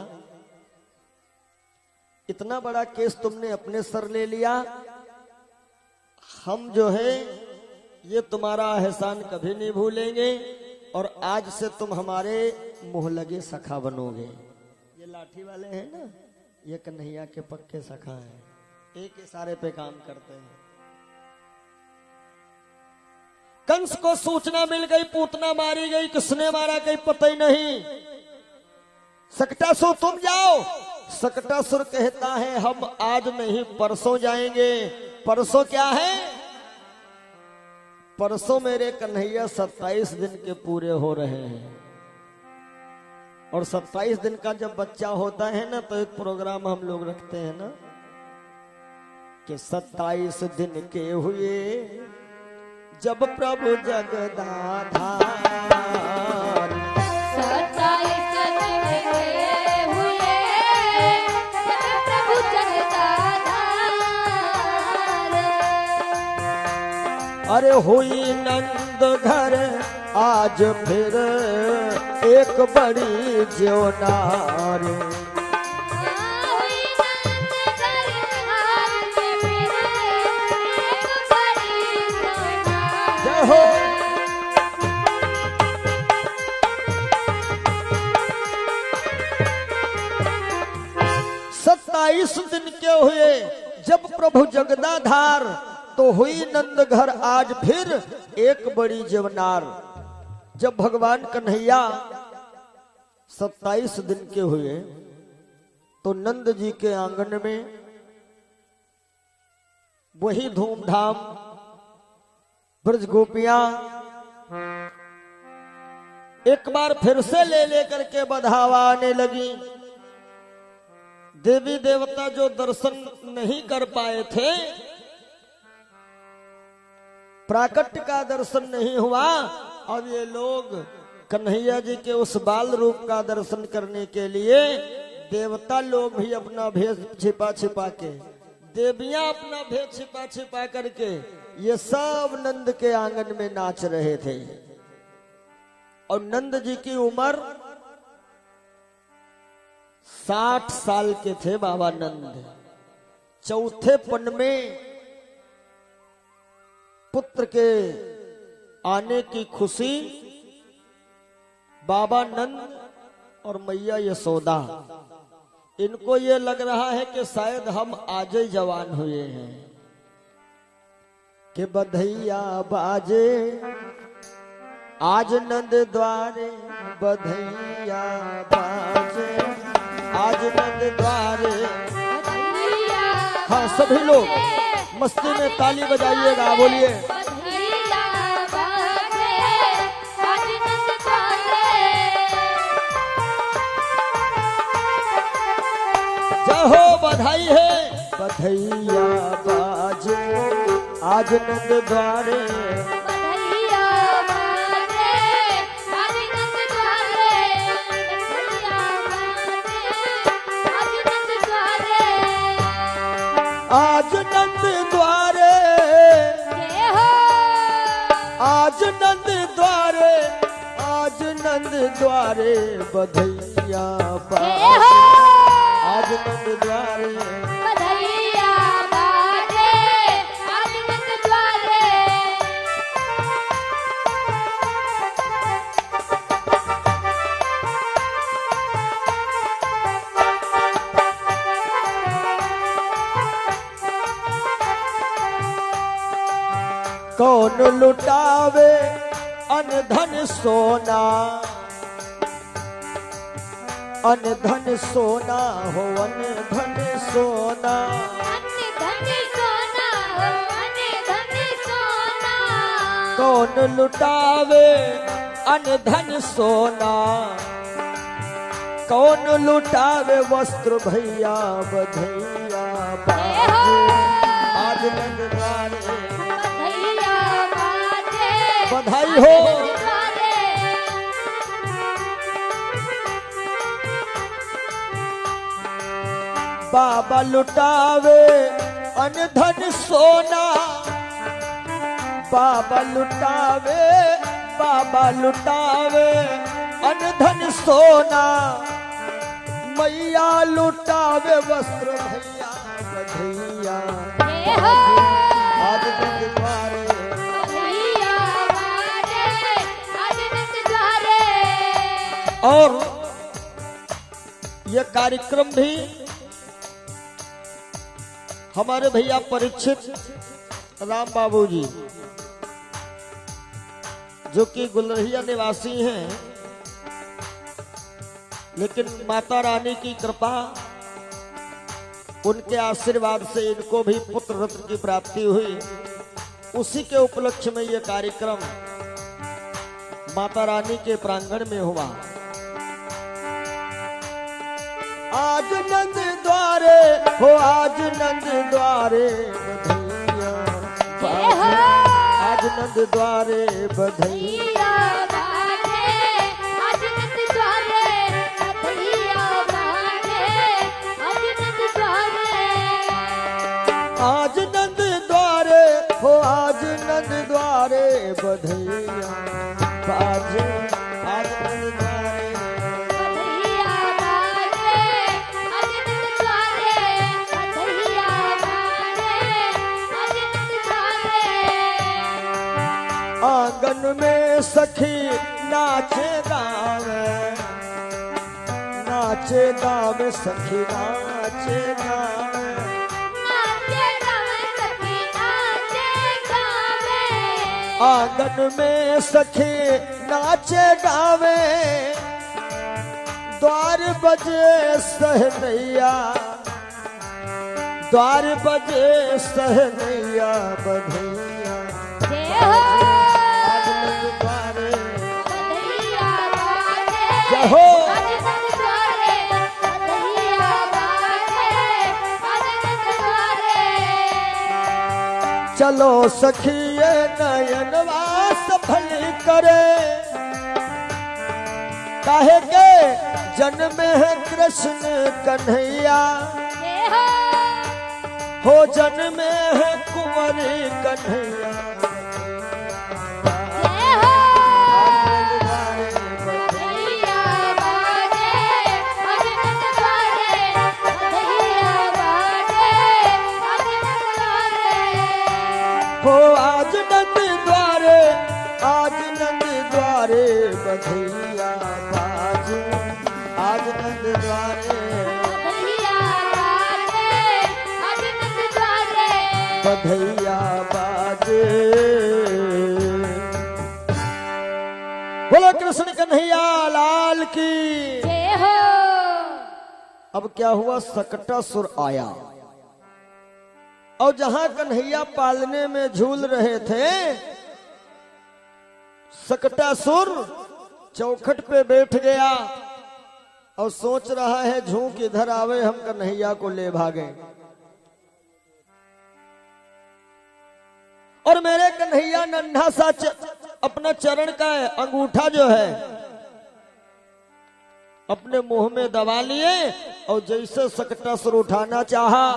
इतना बड़ा केस तुमने अपने सर ले लिया, हम जो है ये तुम्हारा एहसान कभी नहीं भूलेंगे और आज से तुम हमारे मुंह लगे सखा बनोगे। ये लाठी वाले हैं ना, ये कन्हैया के पक्के सखा हैं, एक इशारे पे काम करते हैं। कंस को सूचना मिल गई, पूतना मारी गई, किसने मारा कहीं पता ही नहीं। सकटासुर तुम जाओ। सकटासुर कहता है हम आज नहीं परसों जाएंगे। परसों क्या है? परसों मेरे कन्हैया 27 दिन के पूरे हो रहे हैं और 27 दिन का जब बच्चा होता है ना, तो एक प्रोग्राम हम लोग रखते हैं ना कि 27 दिन के हुए जब प्रभु जगदाधार, 27 दिन के हुए जब प्रभु जगदाधार। अरे हुई नंद घर आज फिर एक बड़ी ज्योनार, हुई नंद घर आज फिर एक बड़ी ज्योनार। जय हो। 27 दिन के हुए जब प्रभु जगदाधार, तो हुई नंद घर आज फिर एक बड़ी ज्योनार। जब भगवान कन्हैया 27 दिन के हुए तो नंद जी के आंगन में वही धूमधाम, ब्रज गोपियां एक बार फिर से ले लेकर के बधावा आने लगी। देवी देवता जो दर्शन नहीं कर पाए थे, प्राकट्य का दर्शन नहीं हुआ, अब ये लोग कन्हैया जी के उस बाल रूप का दर्शन करने के लिए देवता लोग भी अपना भेष छिपा छिपा के, देवियां अपना भेष छिपा छिपा करके ये सब नंद के आंगन में नाच रहे थे। और नंद जी की उम्र 60 साल के थे बाबा नंद। चौथे पन में पुत्र के आने की खुशी बाबा नंद और मैया यशोदा, इनको ये लग रहा है कि शायद हम आज ही जवान हुए हैं कि बधैया बाजे आज नंद द्वारे, बधैया बाजे आज नंद द्वारे। हाँ सभी लोग मस्ती में ताली बजाइएगा, बोलिए जय हो। बधाई है बधैया बाजे आज नंद द्वारे, आज नंद द्वारे, आज नंद द्वारे, आज नंद द्वारे बधैया बाजे आज नंद द्वारे, बधैया बाजे आज नंद द्वारे। कौन लुटावे अनधन सोना, अनधन सोना हो अनधन सोना, अनधन सोना हो अनधन सोना। कौन लुटावे अनधन सोना, कौन लुटावे वस्त्र भैया बधैया बाजे आज नंद द्वारे, बधैया बाजे बधाई हो। बाबा लुटावे अनधन सोना, बाबा लुटावे, बाबा लुटावे अनधन सोना, मैया लुटावे वस्त्र भैया बधैया आज नंद द्वारे, बधैया बाजे आज नंद द्वारे। और ये कार्यक्रम भी हमारे भैया परीक्षित राम बाबू जी जो कि गुलरहिया निवासी हैं, लेकिन माता रानी की कृपा उनके आशीर्वाद से इनको भी पुत्र रत्न की प्राप्ति हुई। उसी के उपलक्ष्य में यह कार्यक्रम माता रानी के प्रांगण में हुआ। आज नंद द्वारे हो आज नंद द्वारे बधैया बाजे आज नंद द्वारे बधैया, बधैया बाजे आज नंद द्वारे, बधैया बाजे आज नंद द्वारे। आज नंद द्वारे हो आज नंद द्वारे बधैया बाजे आज नंद द्वारे, बधैया बाजे आज नंद द्वारे, बधैया बाजे आज नंद द्वारे। आंगन में सखी नाचे गावे, नाचे गावे सखी नाचे गावे, नाचे गावे सखी नाचे गावे। आंगन में सखी नाचे गावे, द्वार बजे सहनैया, द्वार बजे सहनैया बधैया जय हो आज नंद द्वारे, बधैया बाजे जय हो। आज नंद द्वारे, बधैया बाजे आज नंद द्वारे। चलो सखिए नयनवा सफल करे, काहे के जन्म है कृष्ण कन्हैया, जय हो हो जन्म है कुंवरी कन्हैया जय हो आज नंद द्वारे बधैया बाजे आज नंद द्वारे, बधैया बाजे आज नंद द्वारे। हो आज नंद द्वारे, आज नंद द्वारे बधैया द्वारे, बधैया बाजे अजनंद द्वारे, बधैया बाजे। बोलो कृष्ण कन्हैया लाल की। जय हो। अब क्या हुआ, सकटासुर आया और जहां कन्हैया पालने में झूल रहे थे, सकटासुर चौखट पे बैठ गया और सोच रहा है झूक इधर आवे हम कन्हैया को ले भागे, और मेरे कन्हैया नन्हा सा अपना चरण का अंगूठा जो है अपने मुंह में दबा लिए, और जैसे सकटासुर उठाना चाहा,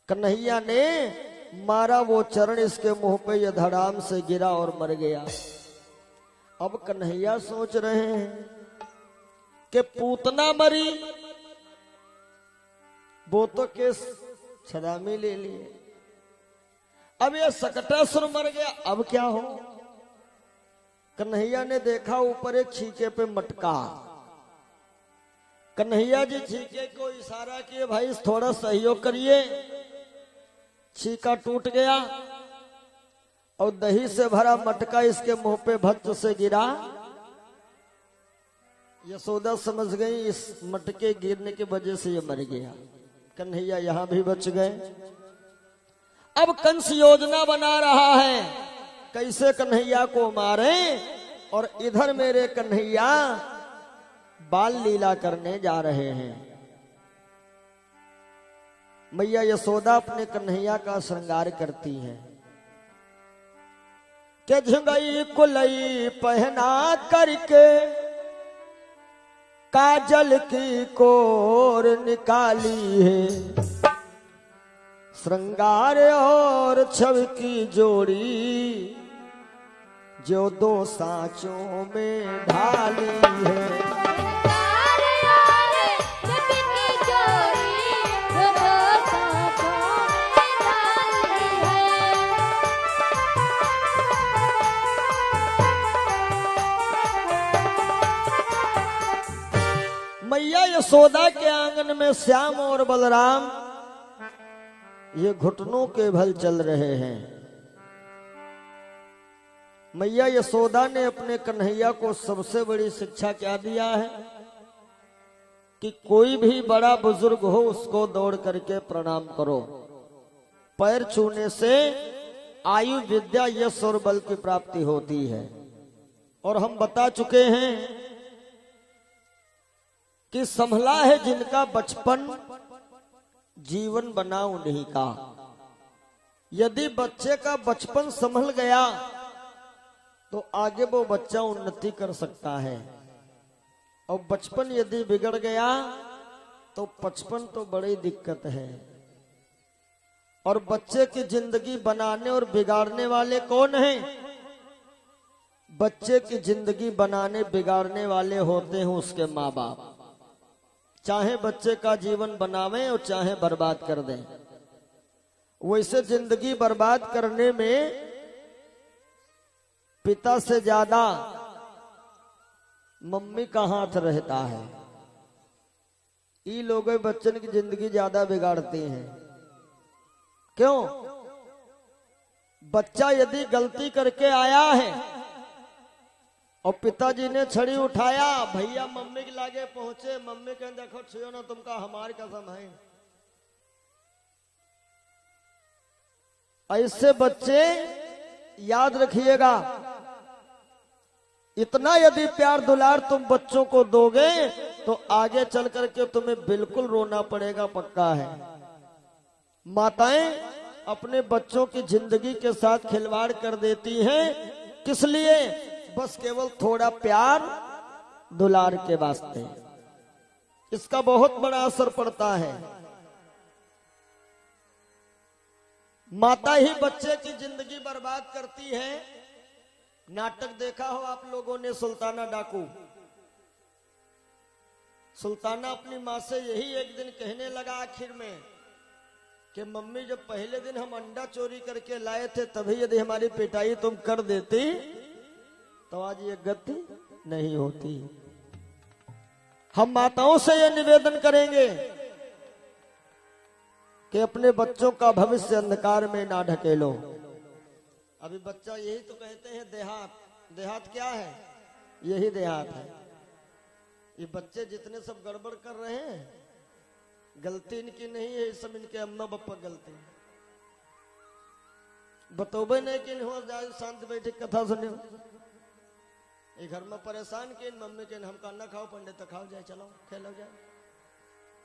कन्हैया ने मारा वो चरण इसके मुंह पे, ये धड़ाम से गिरा और मर गया। अब कन्हैया सोच रहे हैं कि पूतना मरी, वो तो केस छदामी ले लिए, अब ये सकटासुर मर गया, अब क्या हो। कन्हैया ने देखा ऊपर एक छीके पे मटका, कन्हैया जी छीके को इशारा किए, भाई थोड़ा सहयोग करिए। छीका टूट गया और दही से भरा मटका इसके मुंह पे भच्च से गिरा। यशोदा समझ गई इस मटके गिरने की वजह से ये मर गया, कन्हैया यहां भी बच गए। अब कंस योजना बना रहा है कैसे कन्हैया को मारे, और इधर मेरे कन्हैया बाल लीला करने जा रहे हैं। मैया यशोदा अपने कन्हैया का श्रृंगार करती हैं कि झुंगई कुलई पहना करके काजल की कोर निकाली है, श्रृंगार और छवि की जोड़ी जो दो सांचों में ढाली है। मैया यशोदा के आंगन में श्याम और बलराम ये घुटनों के बल चल रहे हैं। मैया यशोदा ने अपने कन्हैया को सबसे बड़ी शिक्षा क्या दिया है कि कोई भी बड़ा बुजुर्ग हो उसको दौड़ करके प्रणाम करो। पैर छूने से आयु विद्या यश और बल की प्राप्ति होती है। और हम बता चुके हैं कि संभला है जिनका बचपन, जीवन बना उन्हीं का। यदि बच्चे का बचपन संभल गया तो आगे वो बच्चा उन्नति कर सकता है, और बचपन यदि बिगड़ गया तो बचपन तो बड़ी दिक्कत है। और बच्चे की जिंदगी बनाने और बिगाड़ने वाले कौन हैं? बच्चे की जिंदगी बनाने बिगाड़ने वाले होते हैं उसके माँ बाप। चाहे बच्चे का जीवन बनावें और चाहे बर्बाद कर दें। वैसे जिंदगी बर्बाद करने में पिता से ज्यादा मम्मी का हाथ रहता है। ये लोग बच्चन की जिंदगी ज्यादा बिगाड़ते हैं। क्यों? बच्चा यदि गलती करके आया है और पिताजी ने छड़ी उठाया, भैया मम्मी के लागे पहुंचे, मम्मी कहें देखो छुओ ना, तुमका हमारी कसम है। ऐसे बच्चे याद रखिएगा, इतना यदि प्यार दुलार तुम बच्चों को दोगे तो आगे चल करके तुम्हें बिल्कुल रोना पड़ेगा, पक्का है। माताएं अपने बच्चों की जिंदगी के साथ खिलवाड़ कर देती हैं। किस लिए? बस केवल थोड़ा प्यार दुलार के वास्ते। इसका बहुत बड़ा असर पड़ता है। माता ही बच्चे की जिंदगी बर्बाद करती है। नाटक देखा हो आप लोगों ने, सुल्ताना डाकू। सुल्ताना अपनी माँ से यही एक दिन कहने लगा आखिर में कि मम्मी जब पहले दिन हम अंडा चोरी करके लाए थे तभी यदि हमारी पिटाई तुम कर देती तो आज ये गति नहीं होती। हम माताओं से ये निवेदन करेंगे कि अपने बच्चों का भविष्य अंधकार में ना ढकेलो। अभी बच्चा यही तो कहते हैं देहात, देहात क्या है? यही देहात है। ये बच्चे जितने सब गड़बड़ कर रहे हैं, गलती इनकी नहीं है, सब इनके अम्मा पापा गलती है। बतौबे नहीं कि हो जाए शांत बैठे कथा सुनियो। ये घर में परेशान के मम्मी के हम खाना खाओ, पंडित खाओ, जाए चलो खेलो जाए,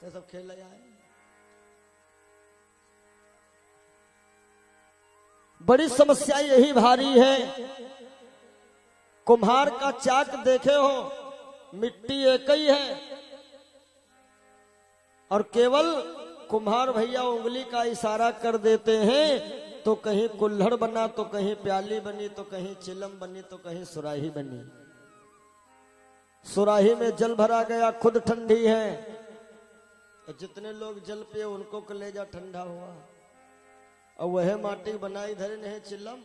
तो सब खेल जाए। बड़ी समस्या यही भारी है। कुम्हार का चाक देखे हो, मिट्टी एक ही है, और केवल कुम्हार भैया उंगली का इशारा कर देते हैं तो कहीं कुल्हड़ बना, तो कहीं प्याली बनी, तो कहीं चिलम बनी, तो कहीं सुराही बनी। सुराही में जल भरा गया, खुद ठंडी है, तो जितने लोग जल पिए उनको कलेजा ठंडा हुआ। और वह माटी बनाई धरे नहीं चिलम,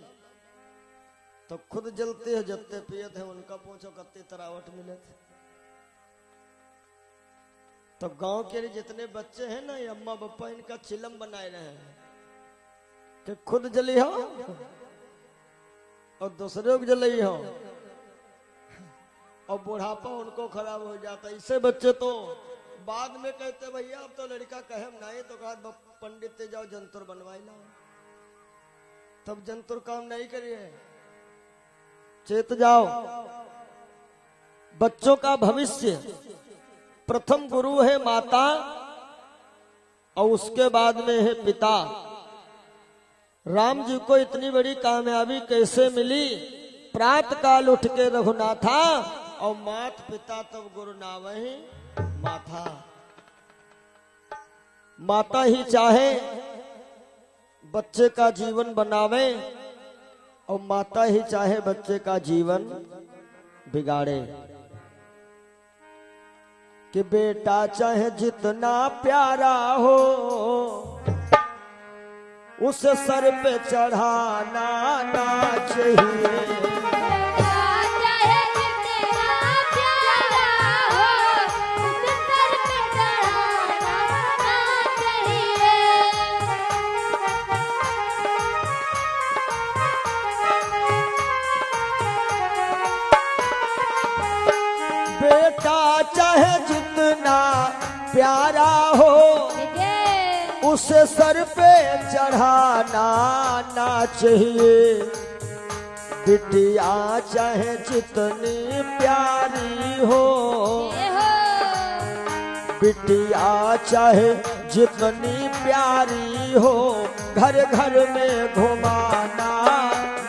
तो खुद जलते हैं, जत्ते पिए थे उनका पूछो कत्ती तरावट मिले थे। तो गांव के जितने बच्चे हैं ना, ये अम्मा पापा इनका चिलम बनाए रहे हैं कि खुद जली हो और दूसरे को जली हो, और बुढ़ापा उनको खराब हो जाता। इससे बच्चे तो बाद में कहते भैया अब तो लड़का कहे नहीं, तो कहा पंडित ते जाओ जंतुर बनवाई लाओ, तब जंतुर काम नहीं करिए, चेत जाओ। बच्चों का भविष्य प्रथम गुरु है माता, और उसके बाद में है पिता। राम जी को इतनी बड़ी कामयाबी कैसे मिली? प्रातः काल उठ के रघुनाथा, और मात पिता तब गुरु नावहि माथा। माता ही चाहे बच्चे का जीवन बनावे, और माता ही चाहे बच्चे का जीवन बिगाड़े। कि बेटा चाहे जितना प्यारा हो, उसे सर पे चढ़ाना ना चाहिए। बेटा चाहे जितना प्यारा हो, उसे सर पे चढ़ाना ना चाहिए। बिटिया चाहे जितनी प्यारी हो, बिटिया चाहे जितनी प्यारी हो, घर घर में घुमाना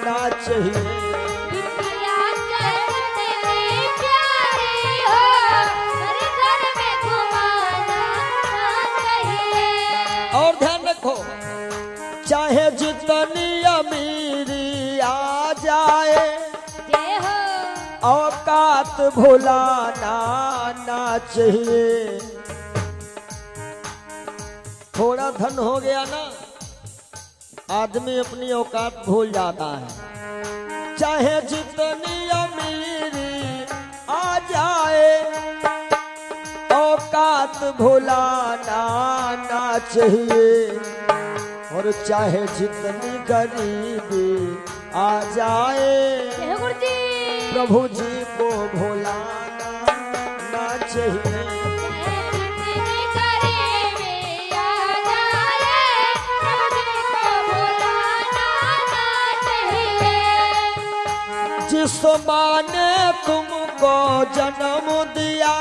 ना चाहिए। और ध्यान रखो, चाहे जितनी अमीरी आ जाए, औकात भुलाना ना चाहिए। थोड़ा धन हो गया ना, आदमी अपनी औकात भूल जाता है। चाहे जितनी अमीरी आ जाए, औकात भुलाना ना चाहिए। और चाहे जितनी गरीबी आ जाए, प्रभु जी को भुलाना ना चाहिए। जिस माँ ने तुमको जन्म दिया,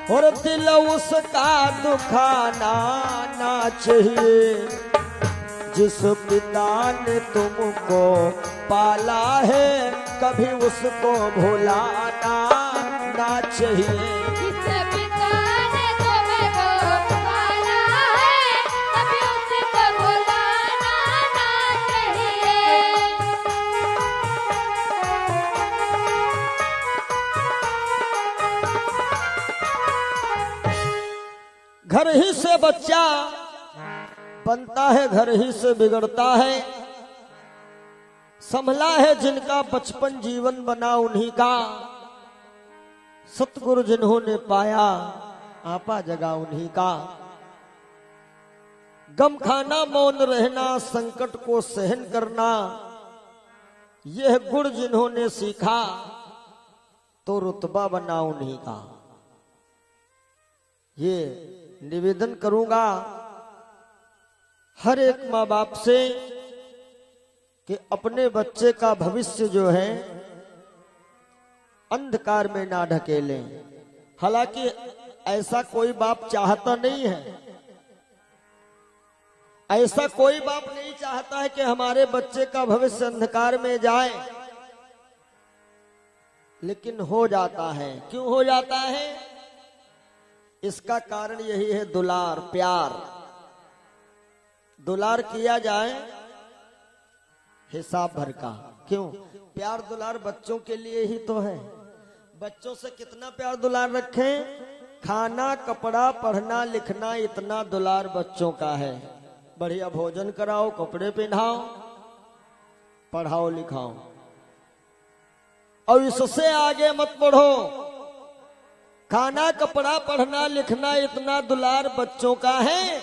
और दिल उसका दुखाना ना चाहिए। जिस पिता ने तुमको पाला है, कभी उसको भुलाना ना चाहिए। घर ही से बच्चा बनता है, घर ही से बिगड़ता है। संभला है जिनका बचपन जीवन बना उन्हीं का, सतगुरु जिन्होंने पाया आपा जगा उन्हीं का। गम खाना मौन रहना संकट को सहन करना यह गुण जिन्होंने सीखा तो रुतबा बना उन्हीं का। ये निवेदन करूंगा हर एक माँ बाप से कि अपने बच्चे का भविष्य जो है अंधकार में ना ढकेलें। हालांकि ऐसा कोई बाप चाहता नहीं है, ऐसा कोई बाप नहीं चाहता है कि हमारे बच्चे का भविष्य अंधकार में जाए, लेकिन हो जाता है। क्यों हो जाता है? इसका कारण यही है दुलार प्यार। दुलार किया जाए हिसाब भर का। क्यों? प्यार दुलार बच्चों के लिए ही तो है। बच्चों से कितना प्यार दुलार रखें? खाना कपड़ा पढ़ना लिखना इतना दुलार बच्चों का है। बढ़िया भोजन कराओ, कपड़े पहनाओ, पढ़ाओ लिखाओ, और इससे आगे मत बढ़ो। खाना कपड़ा पढ़ना लिखना इतना दुलार बच्चों का है,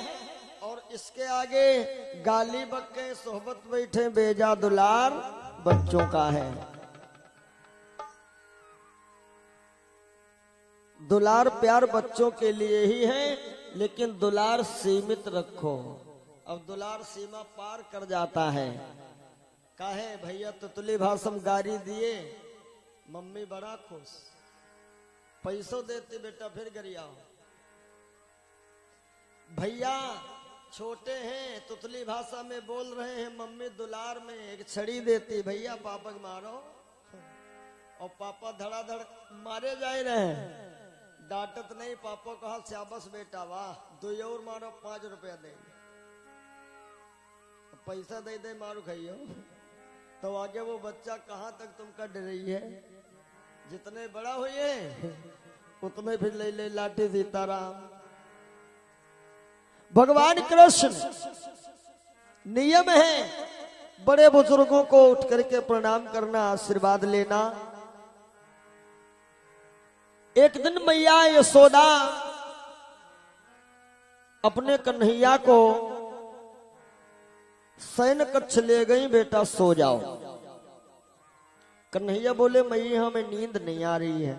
और इसके आगे गाली बक्के सोहबत बैठे बेजा दुलार बच्चों का है। दुलार प्यार बच्चों के लिए ही है, लेकिन दुलार सीमित रखो। अब दुलार सीमा पार कर जाता है। काहे भैया तुतली भाषम गारी दिए, मम्मी बड़ा खुश, पैसों देती बेटा फिर गरियाओ। भैया छोटे हैं, तुतली भाषा में बोल रहे हैं, मम्मी दुलार में एक छड़ी देती, भैया पापा को मारो, और पापा धड़ाधड़ मारे जा रहे हैं। डांटत नहीं, पापा कहा शाबाश बेटा वाह, 2 और मारो, 5 रुपया देंगे। पैसा दे दे मारू खाइयो, तो आगे वो बच्चा कहाँ तक तुमका डरी है। जितने बड़ा हुए उतने फिर ले ले लाठी सीताराम। भगवान कृष्ण नियम है बड़े बुजुर्गों को उठ करके प्रणाम करना, आशीर्वाद लेना। एक दिन मैया यशोदा अपने कन्हैया को शयन कक्ष ले गई, बेटा सो जाओ। कन्हैया बोले मैया हमें नींद नहीं आ रही है।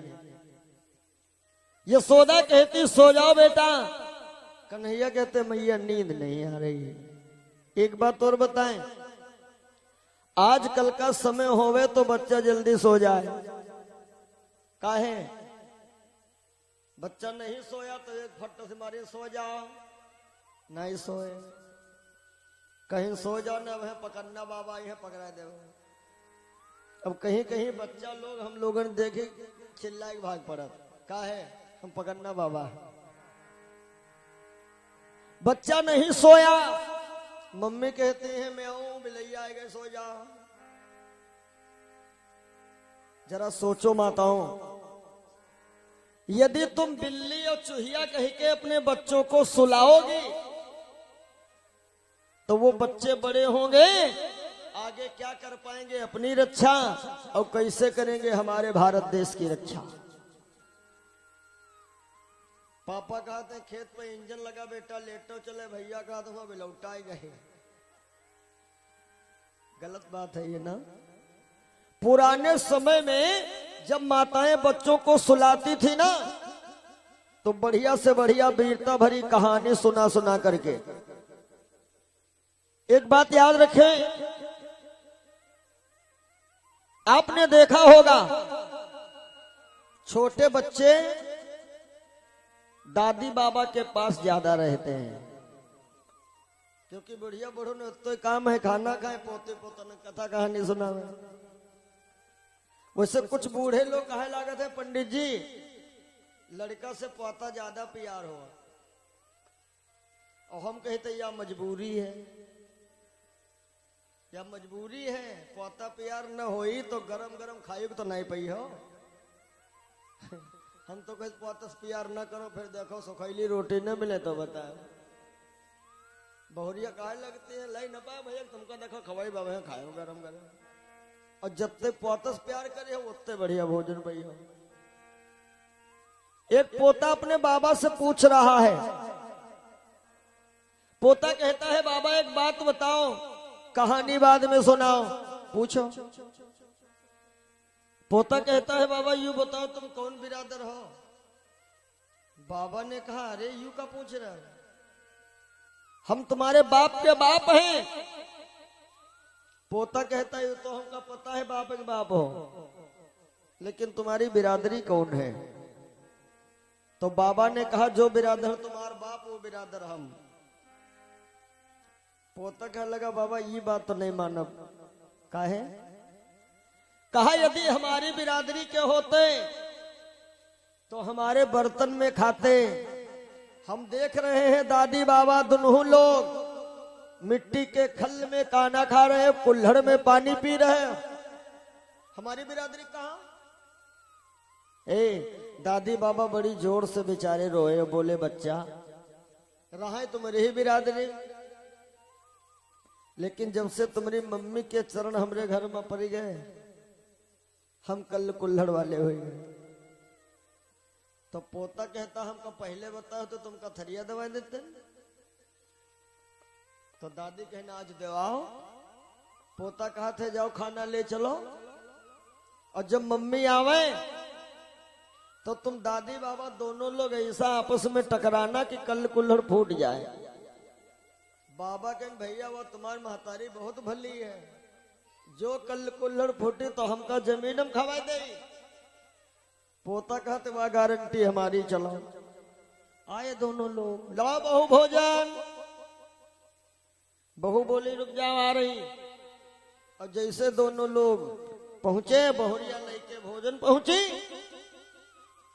यशोदा कहती सो जाओ बेटा, कन्हैया कहते मैया नींद नहीं आ रही है। एक बात और बताएं, आजकल का समय होवे तो बच्चा जल्दी सो जाए। काहे? बच्चा नहीं सोया तो एक फट से मारे सो जाओ, नहीं सोए कहीं सो जाओ ना, वह पकड़ना बाबा यह पकड़ा दे। अब कहीं कहीं बच्चा लोग हम लोगों ने देखे चिल्लाए भाग पड़ा, का है हम पकड़ना बाबा। बच्चा नहीं सोया, मम्मी कहती है मैं आऊं, बिलैया आएगा सो जाओ। जरा सोचो माताओं, यदि तुम बिल्ली और चूहिया कह के अपने बच्चों को सुलाओगी तो वो बच्चे बड़े होंगे, आगे क्या कर पाएंगे अपनी रक्षा, और कैसे करेंगे हमारे भारत देश की रक्षा। पापा कहते खेत पे इंजन लगा बेटा लेटो चले, भैया कहते वहां बिलौटाए गए। गलत बात है ये ना। पुराने समय में जब माताएं बच्चों को सुलाती थी ना, तो बढ़िया से बढ़िया वीरता भरी कहानी सुना सुना करके। एक बात याद रखें, आपने देखा होगा छोटे बच्चे दादी बाबा के पास ज्यादा रहते हैं, क्योंकि बुढ़िया बूढ़ों ने तो काम है खाना खाए, पोते पोता कथा कहानी सुना। वैसे कुछ बूढ़े लोग कहे लागत है पंडित जी लड़का से पोता ज्यादा प्यार हो, और हम कहते या मजबूरी है, या मजबूरी है। पोता प्यार न होई तो गरम गरम खाई तो नहीं पई हो। हम तो कहे पोता से प्यार न करो, फिर देखो सुखैली रोटी न मिले तो बताओ। बहुरिया कहे लगती है लाई न पाए भैया तुमको देखो खवाई बाबा खाए गरम गरम, और जब तक पोता से प्यार करे हो उतने बढ़िया भोजन पई हो। एक पोता अपने बाबा से पूछ रहा है। पोता कहता है बाबा एक बात बताओ, कहानी बाद में सुनाओ। पूछो। पोता कहता है बाबा यूं बताओ तुम कौन बिरादर हो। बाबा ने कहा अरे यूं का पूछ रहा है, हम तुम्हारे बाप के बाप हैं। पोता कहता है तो हमका पता है बाप के बाप हो, लेकिन तुम्हारी बिरादरी कौन है। तो बाबा ने कहा जो बिरादर तुम्हारा बाप वो बिरादर हम। पोता कहने लगा बाबा ये बात तो नहीं मानब। काहे? कहा यदि हमारी बिरादरी के होते तो हमारे बर्तन में खाते। हम देख रहे हैं दादी बाबा दोनों लोग मिट्टी के खल में खाना खा रहे, कुल्हड़ में पानी पी रहे। हमारी बिरादरी कहाँ? दादी बाबा बड़ी जोर से बेचारे रोए, बोले बच्चा रहा है तुम्हारी ही बिरादरी, लेकिन जब से तुम्हारी मम्मी के चरण हमारे घर में पड़ गए हम कल कुल्हड़ वाले हो गए। तो पोता कहता हमको पहले बताओ तो तुमका थरिया दवा देते। तो दादी कहना आज दवाओ। पोता कहा थे जाओ खाना ले चलो, और जब मम्मी आवे तो तुम दादी बाबा दोनों लोग ऐसा आपस में टकराना कि कल कुल्हड़ फूट जाए। बाबा कहें भैया वो तुम्हारी महतारी बहुत भली है, जो कल कुल्हड़ फूटी तो हमका जमीन हम खवा दे। पोता कहते वह गारंटी हमारी, चलो। आए दोनों लोग, लाओ बहू भोजन। बहू बोली रुक जाओ आ रही। और जैसे दोनों लोग पहुंचे, बहुरिया लेके भोजन पहुंची,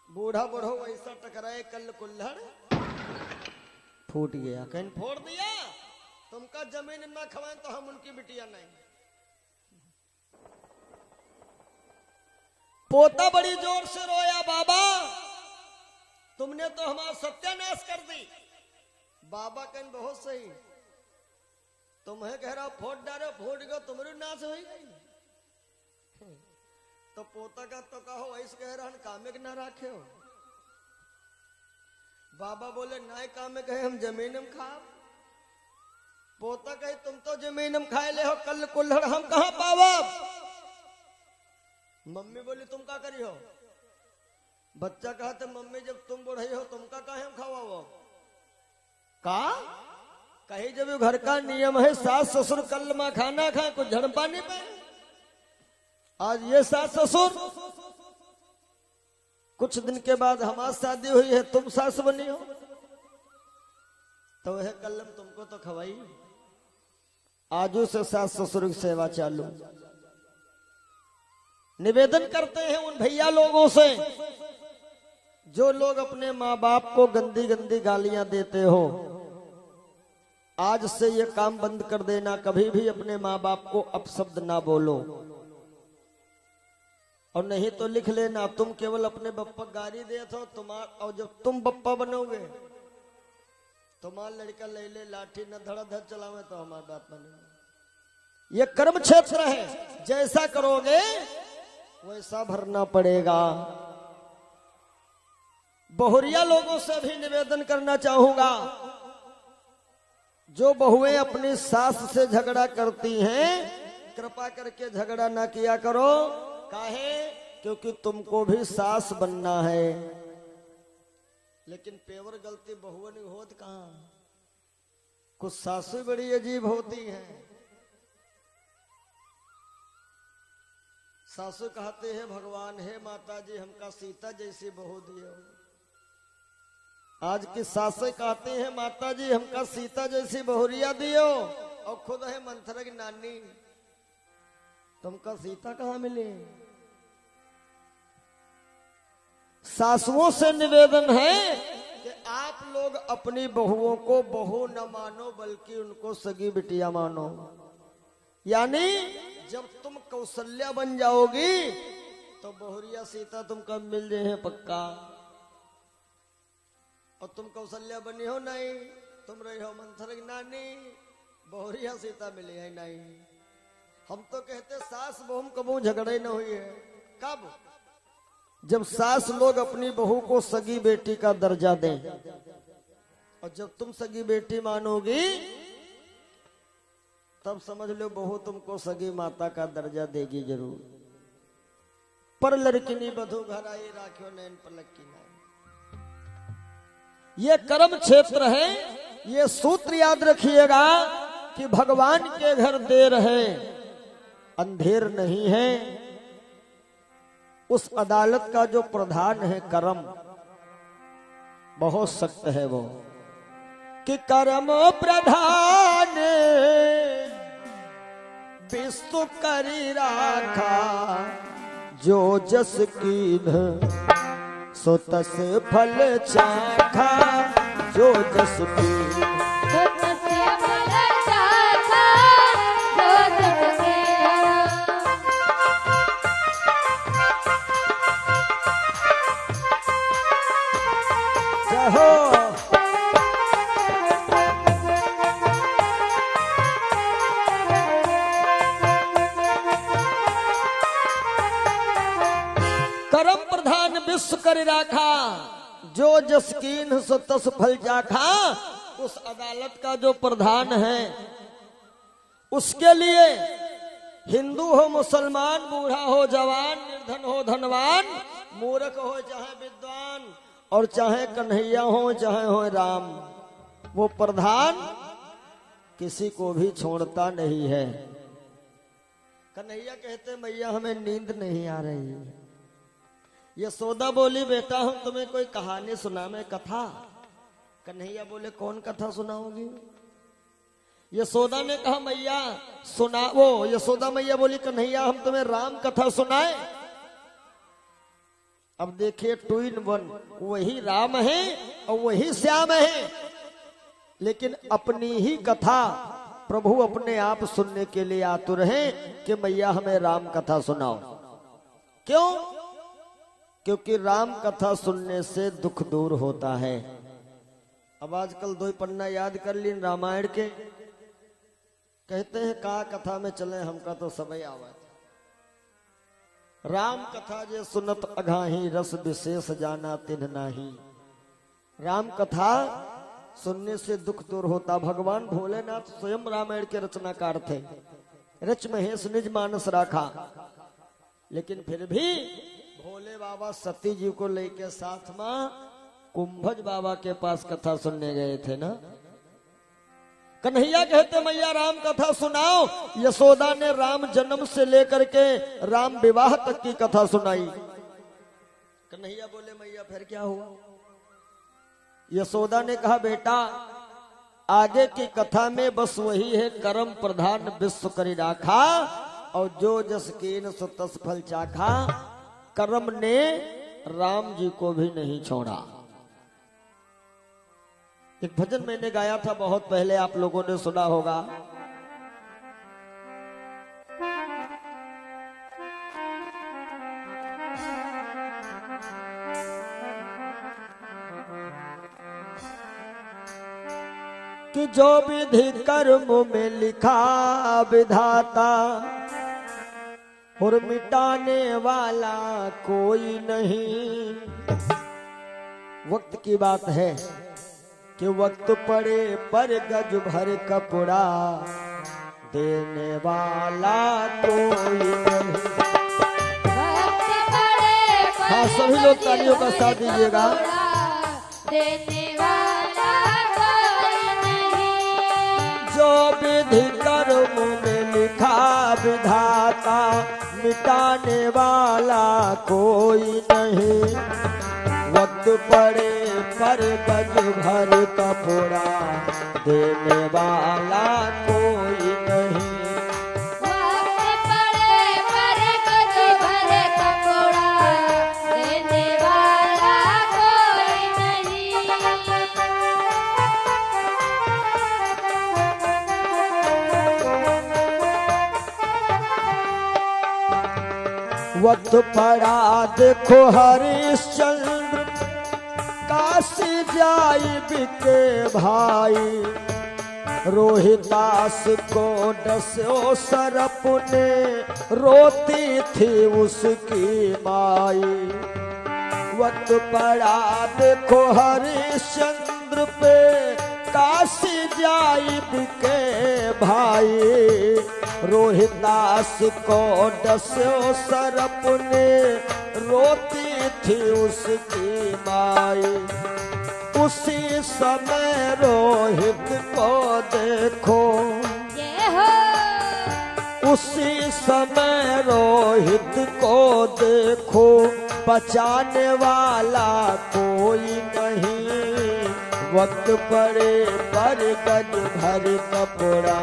बूढ़ा बूढ़ो वैसा टकराए कल कुल्हड़ फूट गया। कहीं फोड़ दिया, तुमका जमीन ना खवाए तो हम उनकी बिटिया नहीं। पोता बड़ी जोर से रोया बाबा तुमने तो हमारा सत्यानाश कर दी। बाबा कहीं बहुत सही, तुम्हें कह रहा फोड़ डालो, फूट गयो तुम्हारी नाश हो गई। तो पोता का तो कहो ऐसे कह रहा कामे ना राखे हो। बाबा बोले ना कामे कहे हम जमीन हम खा। पोता कहे तुम तो जमीन हम खाए ले हो, कल कुल्हड़ हम कहां पावा। मम्मी बोली तुम क्या करी हो। बच्चा कहा तो मम्मी जब तुम बुढ़ई हो तुमका काहे हम खावा। का कहीं जब घर का नियम है सास ससुर कल मां खाना खाए कुछ झड़ पानी पे। आज ये सास ससुर, कुछ दिन के बाद हमारी शादी हुई है तुम सास बनी हो, तो वह कलम तुमको तो खवाई। आजू से सास ससुर की सेवा चालू। निवेदन करते हैं उन भैया लोगों से जो लोग अपने माँ बाप को गंदी गंदी गालियां देते हो, आज से ये काम बंद कर देना। कभी भी अपने माँ बाप को अपशब्द ना बोलो, और नहीं तो लिख लेना तुम केवल अपने बप्पा गाली दे तो तुम्हारा, और जब तुम बप्पा बनोगे तुम्हारा लड़का ले ले लाठी न धड़ाधड़ चलावे तो हमारा बात बनेगा। ये कर्म क्षेत्र है, जैसा करोगे वैसा भरना पड़ेगा। बहुरिया लोगों से भी निवेदन करना चाहूंगा, जो बहुएं अपनी सास से झगड़ा करती हैं कृपा करके झगड़ा ना किया करो। काहे? क्योंकि तुमको भी सास बनना है। लेकिन पेवर गलती बहुओं ने होत कहां। कुछ सासू बड़ी अजीब होती हैं। सासू कहते हैं भगवान है माता जी हमका सीता जैसी बहू दियो। आज की सासें कहते हैं माता जी हमका सीता जैसी बहुरिया दियो, और खुद है मंथरा की नानी। तुमका सीता कहां मिली। सासुओं से निवेदन है कि आप लोग अपनी बहुओं को बहू न मानो बल्कि उनको सगी बिटिया मानो। यानी जब तुम कौशल्या बन जाओगी तो बहुरिया सीता तुमको मिल जाए पक्का। और तुम कौशल्या बनी हो नहीं, तुम रही हो मंथर की नानी, बहुरिया सीता मिली है नहीं। हम तो कहते सास बहुम कबू झगड़े न हुई है। कब? जब सास लोग अपनी बहू को सगी बेटी का दर्जा दें, और जब तुम सगी बेटी मानोगी तब समझ लो बहू तुमको सगी माता का दर्जा देगी जरूर। पर लड़किनी बधु घर आई राखियो नैन पलक की नाई। ये कर्म क्षेत्र है। ये सूत्र याद रखिएगा कि भगवान के घर देर है, अंधेर नहीं है। उस अदालत का जो प्रधान है कर्म, बहुत सख्त है वो, कि कर्म प्रधान विश्व करी राखा, जो जस कीन सो तस फल चाखा, जो जस कीन सो तस फल चाखा, जो जस जहो कर्म प्रधान विश्व कर राखा, जो जस कीन सो तस फल चाखा। उस अदालत का जो प्रधान है उसके लिए हिंदू हो मुसलमान, बूढ़ा हो जवान, निर्धन हो धनवान, मूर्ख हो चाहे विद्वान, और चाहे कन्हैया हो चाहे हो राम, वो प्रधान किसी को भी छोड़ता नहीं है। कन्हैया कहते मैया हमें नींद नहीं आ रही है। यशोदा बोली बेटा हम तुम्हें कोई कहानी सुना, मैं कथा। कन्हैया बोले कौन कथा सुनाओगी? यशोदा ने कहा मैया सुना। वो यशोदा मैया बोली कन्हैया हम तुम्हें राम कथा सुनाए। अब देखिए 2 in 1, वही राम है और वही श्याम है, लेकिन अपनी ही कथा प्रभु अपने आप सुनने के लिए आतुर हैं कि मैया हमें राम कथा सुनाओ। क्यों? क्योंकि राम कथा सुनने से दुख दूर होता है। अब आजकल 2 पन्ना याद कर ली रामायण के, कहते हैं का कथा में चले, हमका तो सबई आवाज। राम कथा जे सुनत अघाही, रस विशेष जाना तिन्ह नाही। राम कथा सुनने से दुख दूर होता। भगवान भोलेनाथ स्वयं रामायण के रचनाकार थे। रच महेश निज मानस राखा, लेकिन फिर भी भोले बाबा सती जी को लेके साथ में कुंभज बाबा के पास कथा सुनने गए थे ना। कन्हैया कहते मैया राम कथा सुनाओ। यशोदा ने राम जन्म से लेकर के राम विवाह तक की कथा सुनाई। कन्हैया बोले मैया फिर क्या हुआ? यशोदा ने कहा बेटा आगे की कथा में बस वही है, कर्म प्रधान विश्व करी राखा, और जो जस कीन सो तस फल चाखा। कर्म ने राम जी को भी नहीं छोड़ा। एक भजन मैंने गाया था बहुत पहले, आप लोगों ने सुना होगा। कि जो विधि कर्म में लिखा विधाता, और मिटाने वाला कोई नहीं। वक्त की बात है कि वक्त पड़े पर गज भर कपड़ा, देने वाला कोई नहीं। हाँ सभी लोग तालियों का साथ दीजिएगा। देने वाला कोई नहीं। जो विधि कर्म में लिखा विधाता, मिटाने वाला कोई नहीं। वक्त पड़े पर गज भर कपड़ा, देने वाला कोई नहीं। वक्त पड़े पर गज भर कपड़ा, देने वाला कोई नहीं। वक्त पड़ा देखो हरिश्चंद्र, काशी जाई बिके भाई। रोहिदास को डसो सरप ने, रोती थी उसकी माई। वक्त पड़ा देखो हरिश्चंद्र पे, काशी जाइब के भाई। रोहिदास को डसो सरप ने, रोती थी उसकी माई। उसी समय रोहित को देखो, जय हो। उसी समय रोहित को देखो, बचाने वाला कोई नहीं। वक्त पड़े पर गज भर कपड़ा,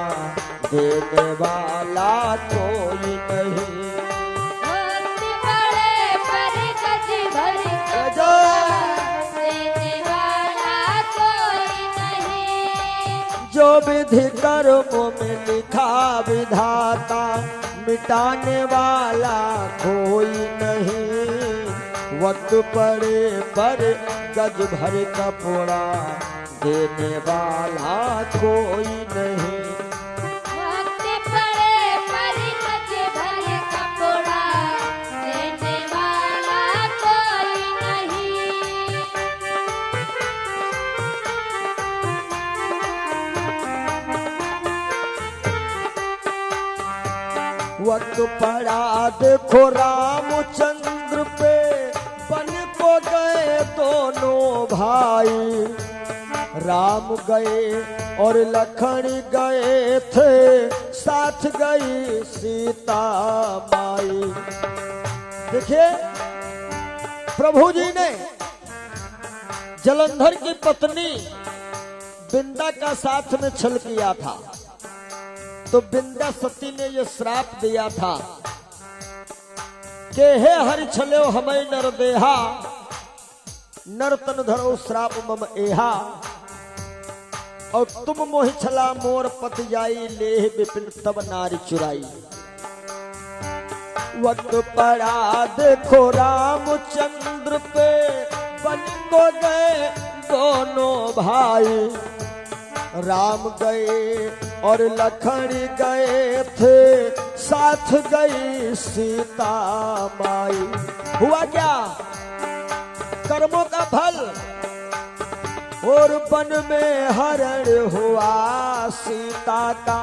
देने वाला कोई नहीं। वक्त पड़े पर गज भर गजा देने वाला कोई नहीं। जो विधि कर्मों में लिखा विधाता, मिटाने वाला कोई नहीं। वक्त पड़े पर गज भर कपड़ा, देने वाला कोई नहीं। वक्त पड़े पर गज भर कपड़ा, देने वाला कोई नहीं। वक्त पड़ा देखो रामचंद्र पे, बन को गए दोनों भाई। राम गए और लखन गए थे, साथ गई सीता माई। देखिए प्रभु जी ने जलंधर की पत्नी बिंदा का साथ में छल किया था, तो बिंदा सती ने यह श्राप दिया था कि हे हरि छलो हमें नर देहा, नरतन धरो श्राप मम एहा। और तुम मोहि छला मोर पत जाई, लेह विपिन तब नारी चुराई। वक्त पड़ा देखो रामचंद्र पे, बन को गए दोनों भाई। राम गए और लखन गए थे, साथ गई सीता माई। हुआ क्या? कर्मों का फल। और वन में हरण हुआ सीता का,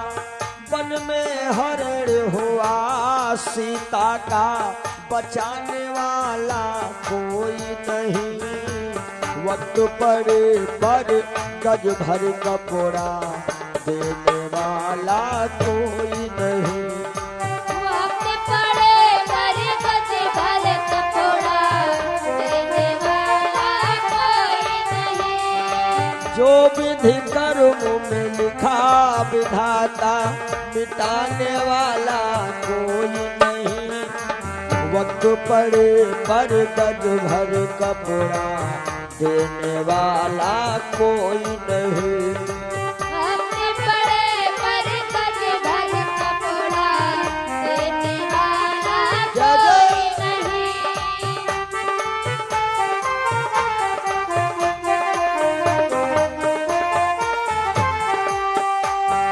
वन में हरण हुआ सीता का, बचाने वाला कोई नहीं। वक्त पड़े पर गज भर कपड़ा, देने वाला कोई नहीं। वक्त पड़े पर गज भर कपड़ा, देने वाला कोई नहीं। जो विधि कर्म में लिखा विधाता, मिटाने वाला कोई नहीं। वक्त पड़े पर गज भर कपड़ा, देने वाला कोई नहीं। वक्त पड़े पर गज भर कपड़ा, देने वाला कोई नहीं।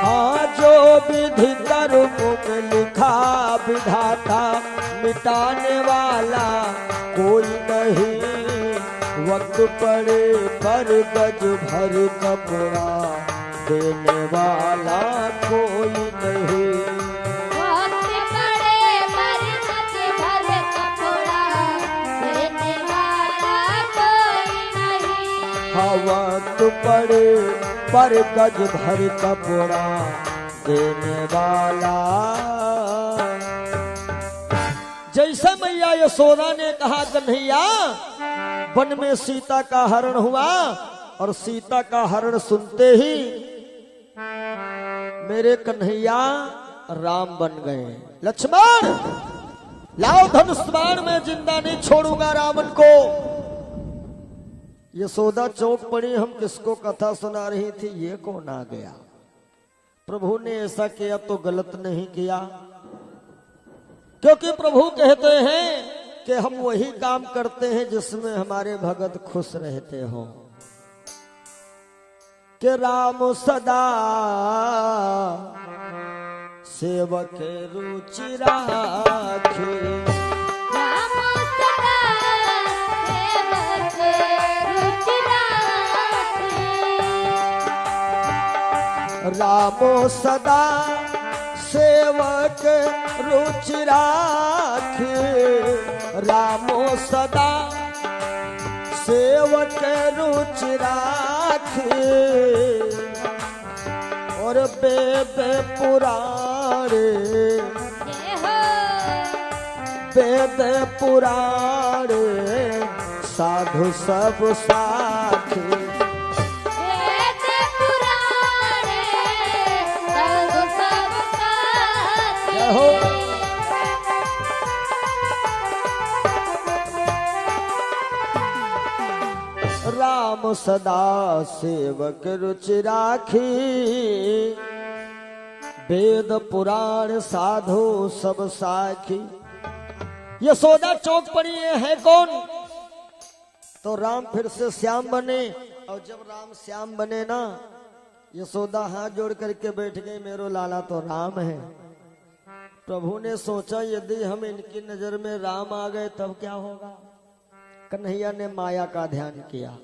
हाँ जो विधि कर्म में लिखा विधाता, मिटाने वाला कोई नहीं। वक्त पड़े पर गज भर कपड़ा, देने वाला कोई नहीं। वक्त पड़े पर गज भर कपड़ा, देने वाला कोई नहीं। हाँ वक्त पड़े पर गज भर कपड़ा, देने वाला। जैसे मैया यशोदा ने कहा कन्हैया, वन में सीता का हरण हुआ, और सीता का हरण सुनते ही मेरे कन्हैया राम बन गए। लक्ष्मण लाओ धनुष बाण, में जिंदा नहीं छोड़ूंगा रावण को। यशोदा चौंक पड़ी, हम किसको कथा सुना रही थी, ये कौन आ गया। प्रभु ने ऐसा किया तो गलत नहीं किया, क्योंकि प्रभु कहते हैं कि हम वही काम करते हैं जिसमें हमारे भगत खुश रहते हो। कि राम सदा सेवक रुचि राखे, राम सदा सेवक रामो सदा सेवक रुचि राखी, रामो सदा सेवक रुचि राखी, और वेद पुराण वेद पुराण साधु सब साथी, वेद पुराण साधु सब साथी। हो राम सदा सेवक रुचि राखी, वेद पुराण साधु सब साखी। यशोदा चौंक पड़ी, ये है कौन? तो राम फिर से श्याम बने, और जब राम श्याम बने ना, यशोदा हाथ जोड़ करके बैठ गई, मेरो लाला तो राम है। प्रभु ने सोचा यदि हम इनकी नजर में राम आ गए तब क्या होगा। कन्हैया ने माया का ध्यान किया,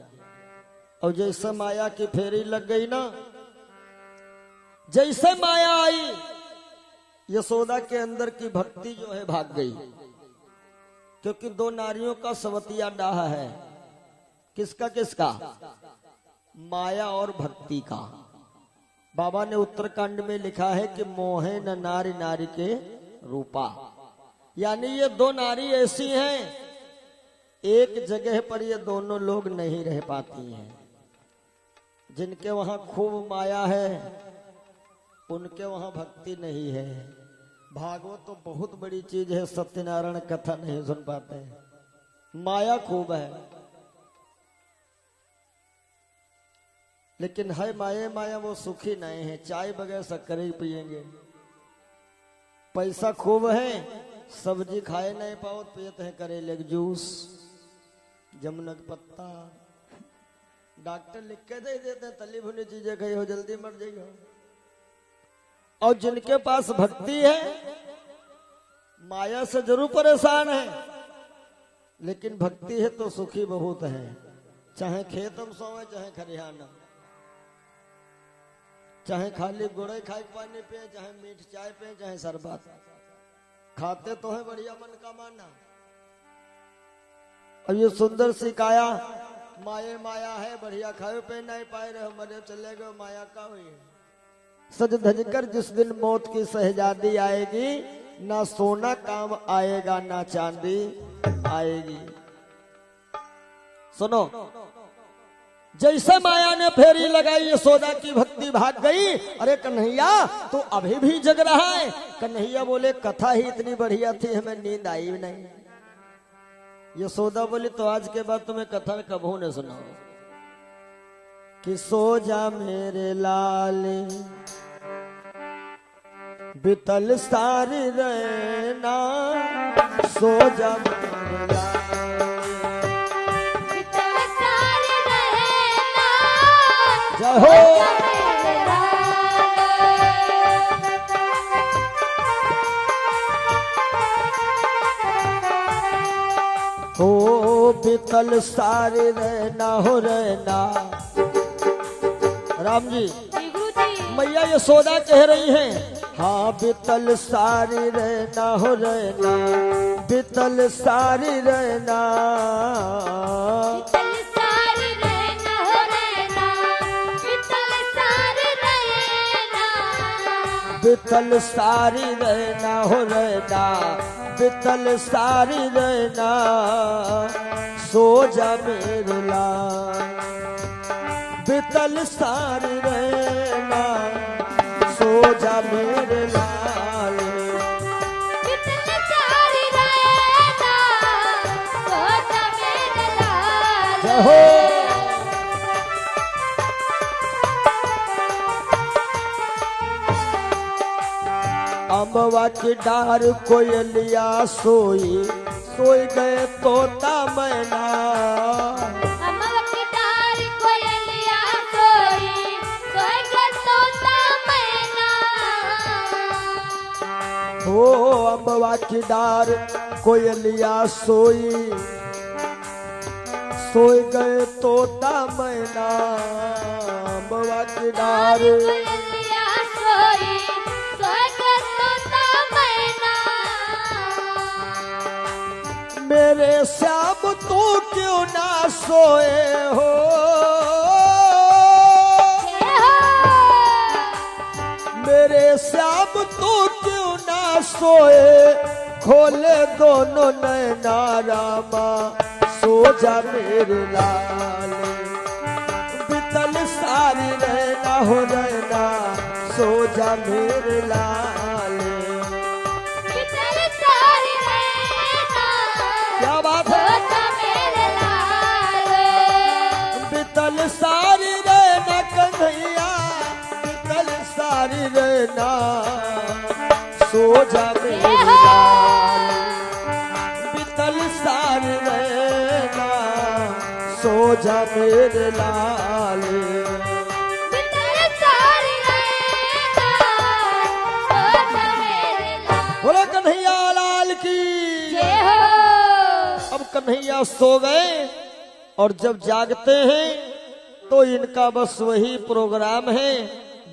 और जैसे माया की फेरी लग गई ना, जैसे माया आई, यशोदा के अंदर की भक्ति जो है भाग गई, क्योंकि दो नारियों का सवतिया डाह है। किसका किसका? माया और भक्ति का। बाबा ने उत्तरकांड में लिखा है कि मोहे न नारी नारी के रूपा, यानी ये दो नारी ऐसी हैं, एक जगह पर ये दोनों लोग नहीं रह पाती हैं। जिनके वहां खूब माया है, उनके वहां भक्ति नहीं है। भागवत तो बहुत बड़ी चीज है, सत्यनारायण कथा नहीं सुन पाते हैं, माया खूब है। लेकिन है माया माया, वो सुखी नहीं है, चाय बगैर शक्कर ही पिएंगे। पैसा खूब है, सब्जी खाए नहीं पाओ, पियते हैं करेले का जूस, जमुना का पत्ता। डॉक्टर लिख के दे देते हैं, तली भुनी चीजें खाई हो जल्दी मर जाएगा। और जिनके पास भक्ति है, माया से जरूर परेशान है, लेकिन भक्ति है तो सुखी बहुत है। चाहे खेतम सोवे, चाहे खरिहाना, चाहे खाली गुड़े खाए पानी पे, चाहे मीठ चाय पे, चाहे शरबत खाते तो है बढ़िया मन का माना। और ये सुंदर सी काया माये माया है, बढ़िया खाए पे नहीं पाए रहे, मरे चले गए, माया का हुई है। सज धज कर जिस दिन मौत की शहजादी आएगी, ना सोना काम आएगा ना चांदी आएगी। सुनो, जैसे माया ने फेरी लगाई, यशोदा की भक्ति भाग गई। अरे कन्हैया तू अभी भी जग रहा है? कन्हैया बोले कथा ही इतनी बढ़िया थी, हमें नींद आई भी नहीं। यशोदा बोली तो आज के बाद तुम्हें कथा कबू न सुनाओ। कि सो जा मेरे लाल बितल सारी रहना, सो जा मेरे लाल बितल सारी रहना, जय हो। हो बितल सारी रहना, हो रहना। राम जी, मैया यशोदा कह रही हैं, हाँ बितल सारी रहना, हो रहना, बितल सारी रहना, बितल सारी रहना, हो रहना, बितल सारी रहना, बितल सारी रहना, हो रहना, बितल सारी रहना, सो जा मेरे लाल बितल सारी रहना, सो जा मेरे लाल बितल सारी रहना, सो जा मेरे लाल। जय हो। अम्बवा की डार कोयलिया सोई, सोई गए तोता मैना, अम्बवा की डार कोयलिया सोई, सोई गए तोता मैना। हो अम्बवा की डार कोयलिया सोई, सोई गए तोता मैना, अम्बवा की डार कोयलिया कोई स्वर्ग तोता मैना। मेरे श्याम तू क्यों ना सोए हो, मेरे श्याम तू क्यों ना सोए, खोले दोनों नैना रामा सो जा मेरे लाल, बितल सारी रहना हो रहना सो जा मेरे लाल। बितल सारी रहना क्या बात है, सो जा मेरे लाल, बितल सारी रहना कन्हैया, बितल सारी रहना सो जा मेरे लाल, बितल सारी रहना सो जा मेरे लाल। बितल सारी रहना सो जा मेरे लाल। बोलो कन्हैया लाल की। जय हो। अब कन्हैया सो गए और जब जागते हैं तो इनका बस वही प्रोग्राम है,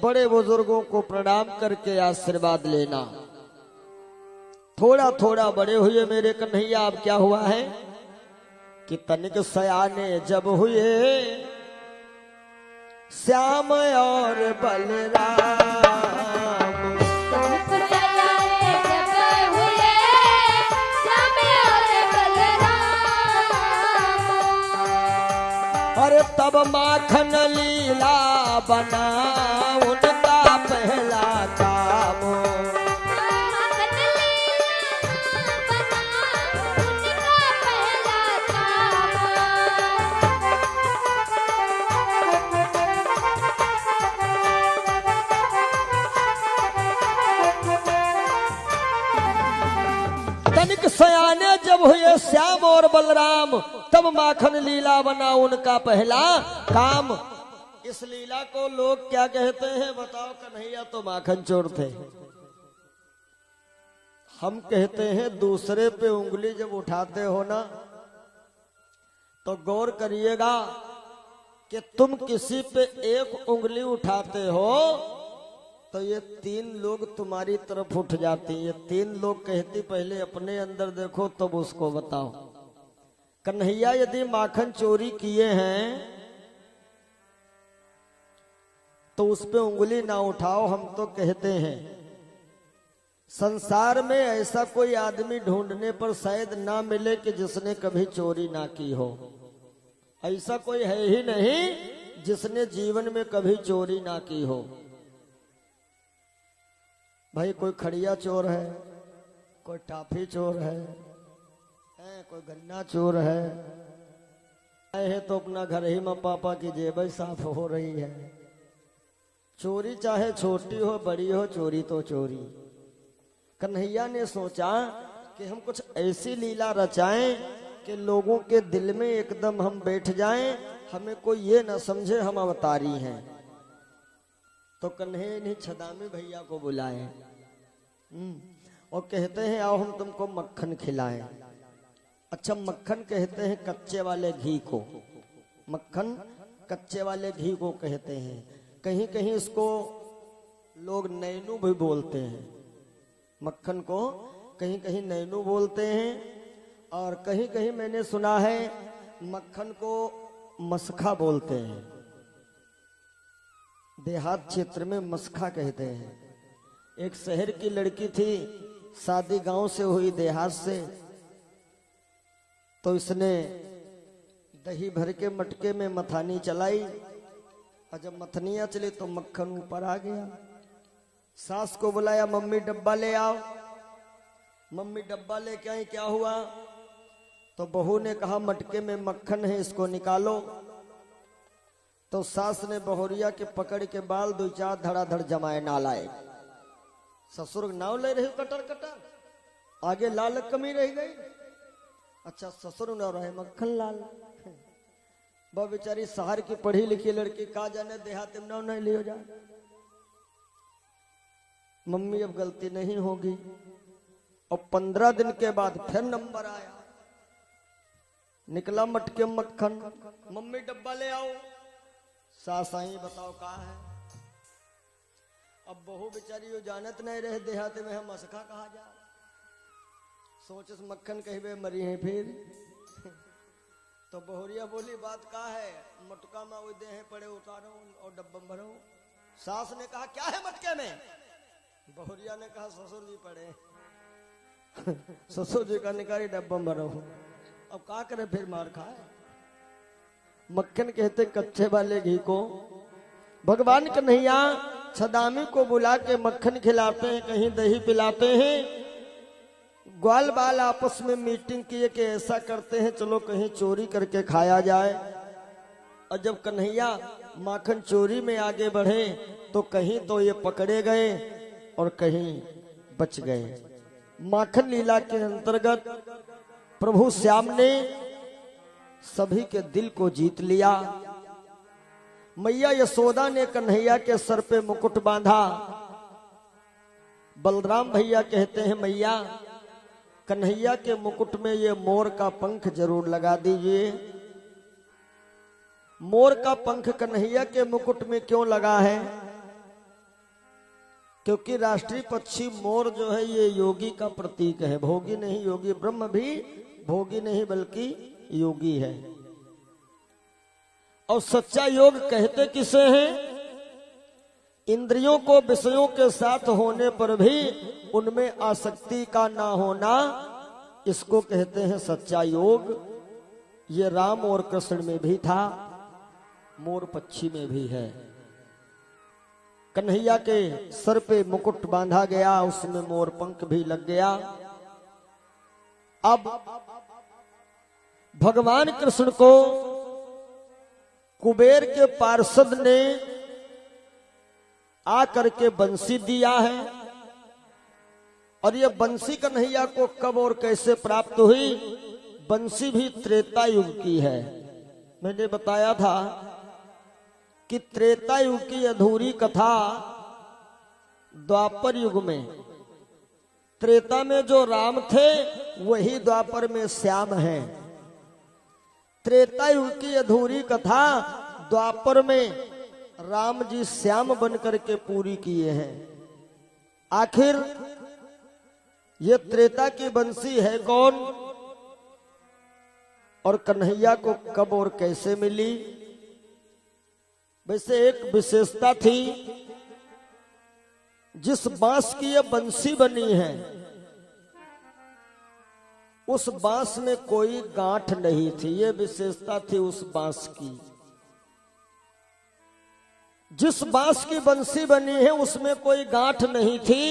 बड़े बुजुर्गों को प्रणाम करके आशीर्वाद लेना। थोड़ा थोड़ा बड़े हुए मेरे कन्हैया, अब क्या हुआ है कि तनिक सयाने जब हुए श्याम और बलराम, तनिक सयाने जब हुए श्याम और बलराम, अरे तब माखन लीला बना उनका पहला काम, माखन लीला बना उनका पहला काम। तनिक सयाने जब हुए श्याम और बलराम, तब माखन लीला बना उनका पहला काम। इस लीला को लोग क्या कहते हैं बताओ कन्हैया, तो माखन चोर थे। हम कहते हैं दूसरे पे उंगली जब उठाते हो ना तो गौर करिएगा कि तुम किसी पे एक उंगली उठाते हो तो ये 3 लोग तुम्हारी तरफ उठ जाती, ये 3 लोग कहती पहले अपने अंदर देखो तब उसको बताओ। कन्हैया यदि माखन चोरी किए हैं तो उस पे उंगली ना उठाओ, हम तो कहते हैं। संसार में ऐसा कोई आदमी ढूंढने पर शायद ना मिले कि जिसने कभी चोरी ना की हो। ऐसा कोई है ही नहीं जिसने जीवन में कभी चोरी ना की हो। भाई कोई खड़िया चोर है, कोई टाफी चोर है, कोई गन्ना चोर है तो अपना घर ही में पापा की जेब साफ हो रही है। चोरी चाहे छोटी हो बड़ी हो, चोरी तो चोरी। कन्हैया ने सोचा कि हम कुछ ऐसी लीला रचाएं कि लोगों के दिल में एकदम हम बैठ जाएं, हमें कोई ये न समझे हम अवतारी हैं। तो कन्हैया ने छदामी भैया को बुलाए और कहते हैं आओ हम तुमको मक्खन खिलाएं। अच्छा, मक्खन कहते हैं कच्चे वाले घी को, मक्खन कच्चे वाले घी को कहते हैं। कहीं कहीं इसको लोग नैनू भी बोलते हैं, मक्खन को कहीं कहीं नैनू बोलते हैं, और कहीं कहीं मैंने सुना है मक्खन को मसखा बोलते हैं। देहात क्षेत्र में मसखा कहते हैं। एक शहर की लड़की थी, शादी गांव से हुई देहात से, तो इसने दही भर के मटके में मथानी चलाई और जब मथनिया चली तो मक्खन ऊपर आ गया। सास को बुलाया, मम्मी डब्बा ले आओ। मम्मी डब्बा लेके आई, क्या हुआ? तो बहू ने कहा मटके में मक्खन है, इसको निकालो। तो सास ने बहुरिया के पकड़ के बाल 2-4 धड़ाधड़ जमाए नालाए। ससुर नाव ले रही कटर कटर, आगे लाल कमी रह गई। अच्छा, ससुर न रहे मक्खन लाल। वह बेचारी शहर की पढ़ी लिखी लड़की, का जाने देहात में नहीं लियो जा। मम्मी अब गलती नहीं होगी। और 15 दिन के बाद फिर नंबर आया, निकला मटके मक्खन। मम्मी डब्बा ले आओ। सास आई, बताओ कहाँ है? अब बहू बेचारी वो जानत नहीं रहे देहाते में हम मसखा कहा जा सोचस मक्खन कही मरी है फिर तो बहुरिया बोली बात का है मटका में वो दे पड़े उतारो और डब्बा में भरो। सास ने कहा क्या है मटके में? बहुरिया ने कहा ससुर जी पड़े ससुर जी का निकाली डब्बा में भरो। अब क्या करे फिर मार खाए। मक्खन कहते कच्चे वाले घी को। भगवान कन्हैया छदामी को बुला के मक्खन खिलाते हैं, कहीं दही पिलाते हैं। ग्वाल बाल आपस में मीटिंग किए कि ऐसा करते हैं चलो कहीं चोरी करके खाया जाए। और जब कन्हैया माखन चोरी में आगे बढ़े तो कहीं तो ये पकड़े गए और कहीं बच गए। माखन लीला के अंतर्गत प्रभु श्याम ने सभी के दिल को जीत लिया। मैया यशोदा ने कन्हैया के सर पे मुकुट बांधा। बलराम भैया कहते हैं मैया कन्हैया के मुकुट में ये मोर का पंख जरूर लगा दीजिए। मोर का पंख कन्हैया के मुकुट में क्यों लगा है? क्योंकि राष्ट्रीय पक्षी मोर जो है ये योगी का प्रतीक है। भोगी नहीं, योगी ब्रह्म भी भोगी नहीं बल्कि योगी है। और सच्चा योग कहते किसे हैं? इंद्रियों को विषयों के साथ होने पर भी उनमें आसक्ति का ना होना, इसको कहते हैं सच्चा योग। ये राम और कृष्ण में भी था, मोर पक्षी में भी है। कन्हैया के सर पे मुकुट बांधा गया, उसमें मोर पंख भी लग गया। अब भगवान कृष्ण को कुबेर के पार्षद ने आकर के बंसी दिया है। और ये बंसी कन्हैया को कब और कैसे प्राप्त हुई? बंसी भी त्रेता युग की है। मैंने बताया था कि त्रेता युग की अधूरी कथा द्वापर युग में, त्रेता में जो राम थे वही द्वापर में श्याम हैं। त्रेता युग की अधूरी कथा द्वापर में राम जी श्याम बनकर के पूरी किए हैं। आखिर ये त्रेता की बंसी है कौन और कन्हैया को कब और कैसे मिली? वैसे एक विशेषता थी, जिस बांस की ये बंसी बनी है उस बांस में कोई गांठ नहीं थी। ये विशेषता थी उस बांस की। जिस बांस की बंसी बनी है उसमें कोई गांठ नहीं थी।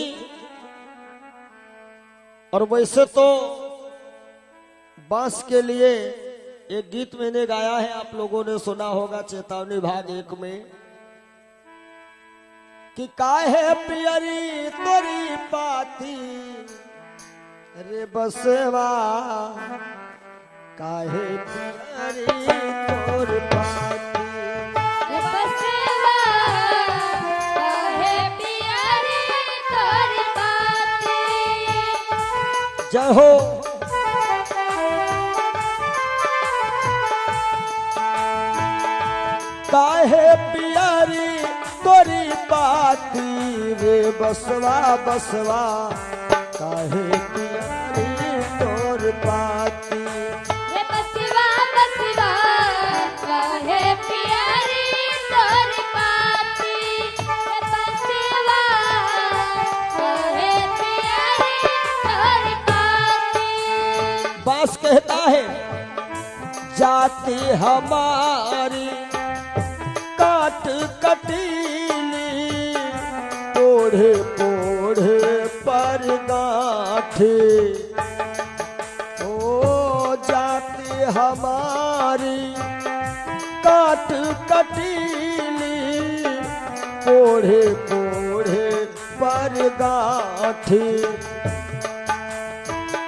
और वैसे तो बांस के लिए एक गीत मैंने गाया है, आप लोगों ने सुना होगा, चेतावनी भाग 1 में, कि काहे पियरी तोरी पाती रे बसवा, काहे पियरी तोर पाती जय हो। काहे पियारी तोरी पाती रे बसवा बसवा, काहे पियारी तोर पाती रे बसवा बसवा, काहे पियारी तोर पाती रे बसवा, काहे पियारी तोर पाती। बांस कहता है जाति हमारी काट कटीली, पोढ़े पोढ़े पर गांठे, ओ जाति हमारी काट कटीली, पोढ़े पोढ़े पर गांठे।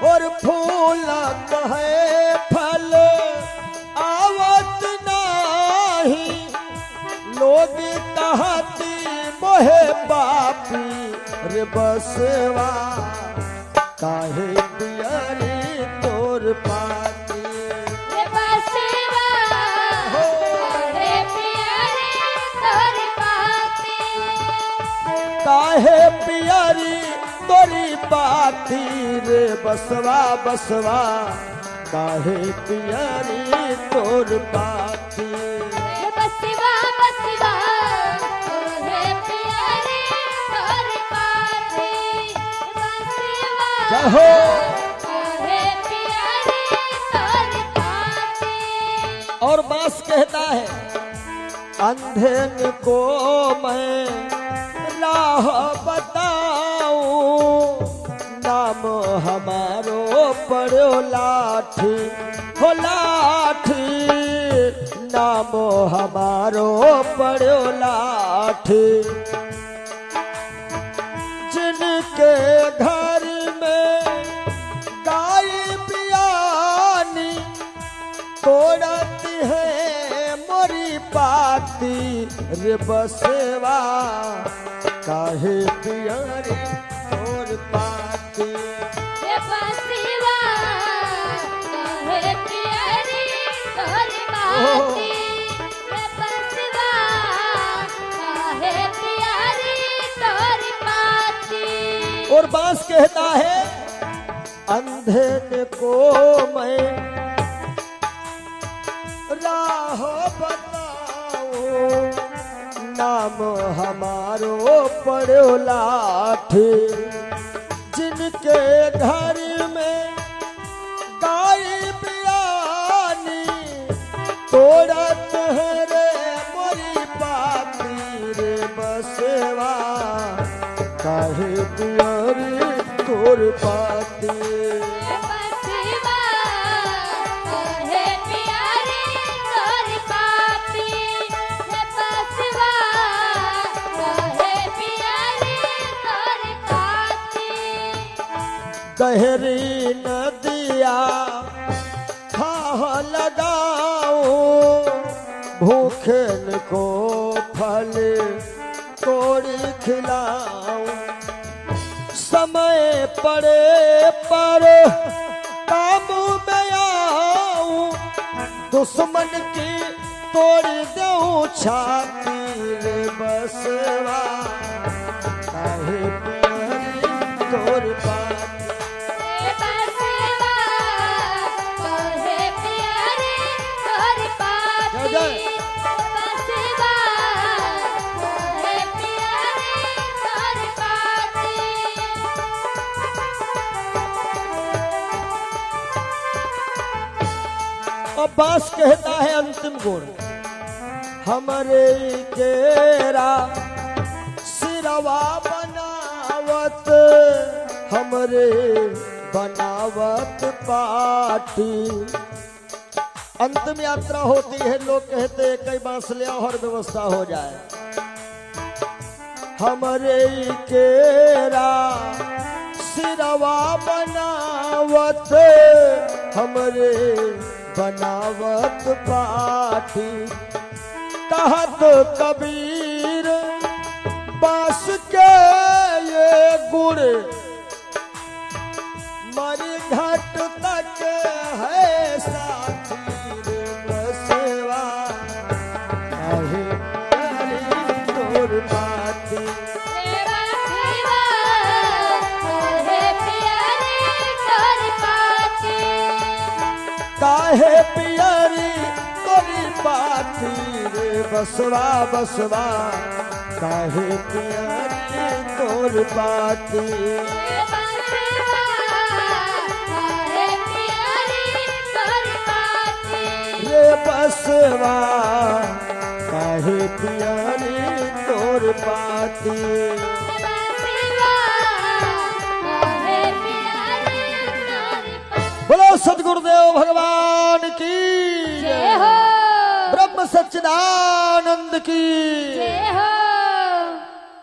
और फूल कहे फल आवत नाही, लोग कहती मोहे बापी रे बसवा, काहे पियरी तोर पाती रे बसवा, काहे पियरी तोर पाती। पाती रे बसवा बसवा काहे पियरी तोर पाती। बसवा बसवा काहे पियरी तोर पाती। बसवा जहो काहे पियरी तोर पाती। और बांस कहता है अंधेन को मैं राह बताऊं, नाम हमारो पड़ो लाठी हो लाठी, नाम हमारो पड़ो लाठी। जिनके घर में गाय पियानी तोड़ती है मोरी पाती रे बसवा काहे पियरी तोर पाती। बसवा काहे पियरी तोर पाती। बसवा काहे पियरी तोर पाती। और बांस कहता है अंधेन को मैं राह बताऊं, नाम हमारो पड़ो लाठी। जिनके घर में गाय पियानी तोड़त है रे मोरी पाती रे बसवा काहे पियरी तोर पाती। बसवा काहे पियरी तोर पाती। बसवा काहे पियरी तोर पाती। गहरी नदिया खाह लगाओ, भूखन को फल तोड़ी खिलाओ। समय पड़े पर काम में आऊं, दुश्मन की तोड़ दूं छाती रे बसवा काहे पियरी तोर पाती। बसवा काहे पियरी तोर पाती। जय जय। बसवा काहे पियरी तोर पाती। और बांस कहता है अंतिम गुण हमरे केरा सिरवा बनावत, हमरे बनावत पाटी। अंतिम यात्रा होती है, लोग कहते हैं कई बांस ले आओ और व्यवस्था हो जाए। हमरे केरा सिरवा बनावत, हमरे बनावत पाठी। कहत कबीर बांस के ये गुण मरी घट तक है साथी रे बसवा काहे पियरी तोर पाती। बसवा काहे पियरी तोर पाती। काहे पियरी तोरी पाती रे बसवा बसवा काहे पियरी तोर पाती। बसवा काहे पियरी तोर पाती। रे बसवा काहे पियरी तोर पाती। बसवा काहे पियरी तोर पाती। बोलो सदगुरुदेव भगवान की जय हो। ब्रह्म सच्चिदानंद की। जय हो।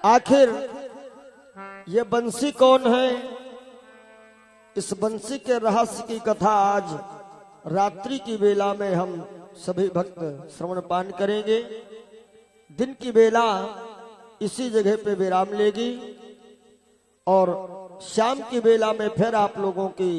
आखिर ये बंसी कौन है? इस बंसी के रहस्य की कथा आज रात्रि की बेला में हम सभी भक्त श्रवण पान करेंगे। दिन की बेला इसी जगह पे विराम लेगी और शाम की बेला में फिर आप लोगों की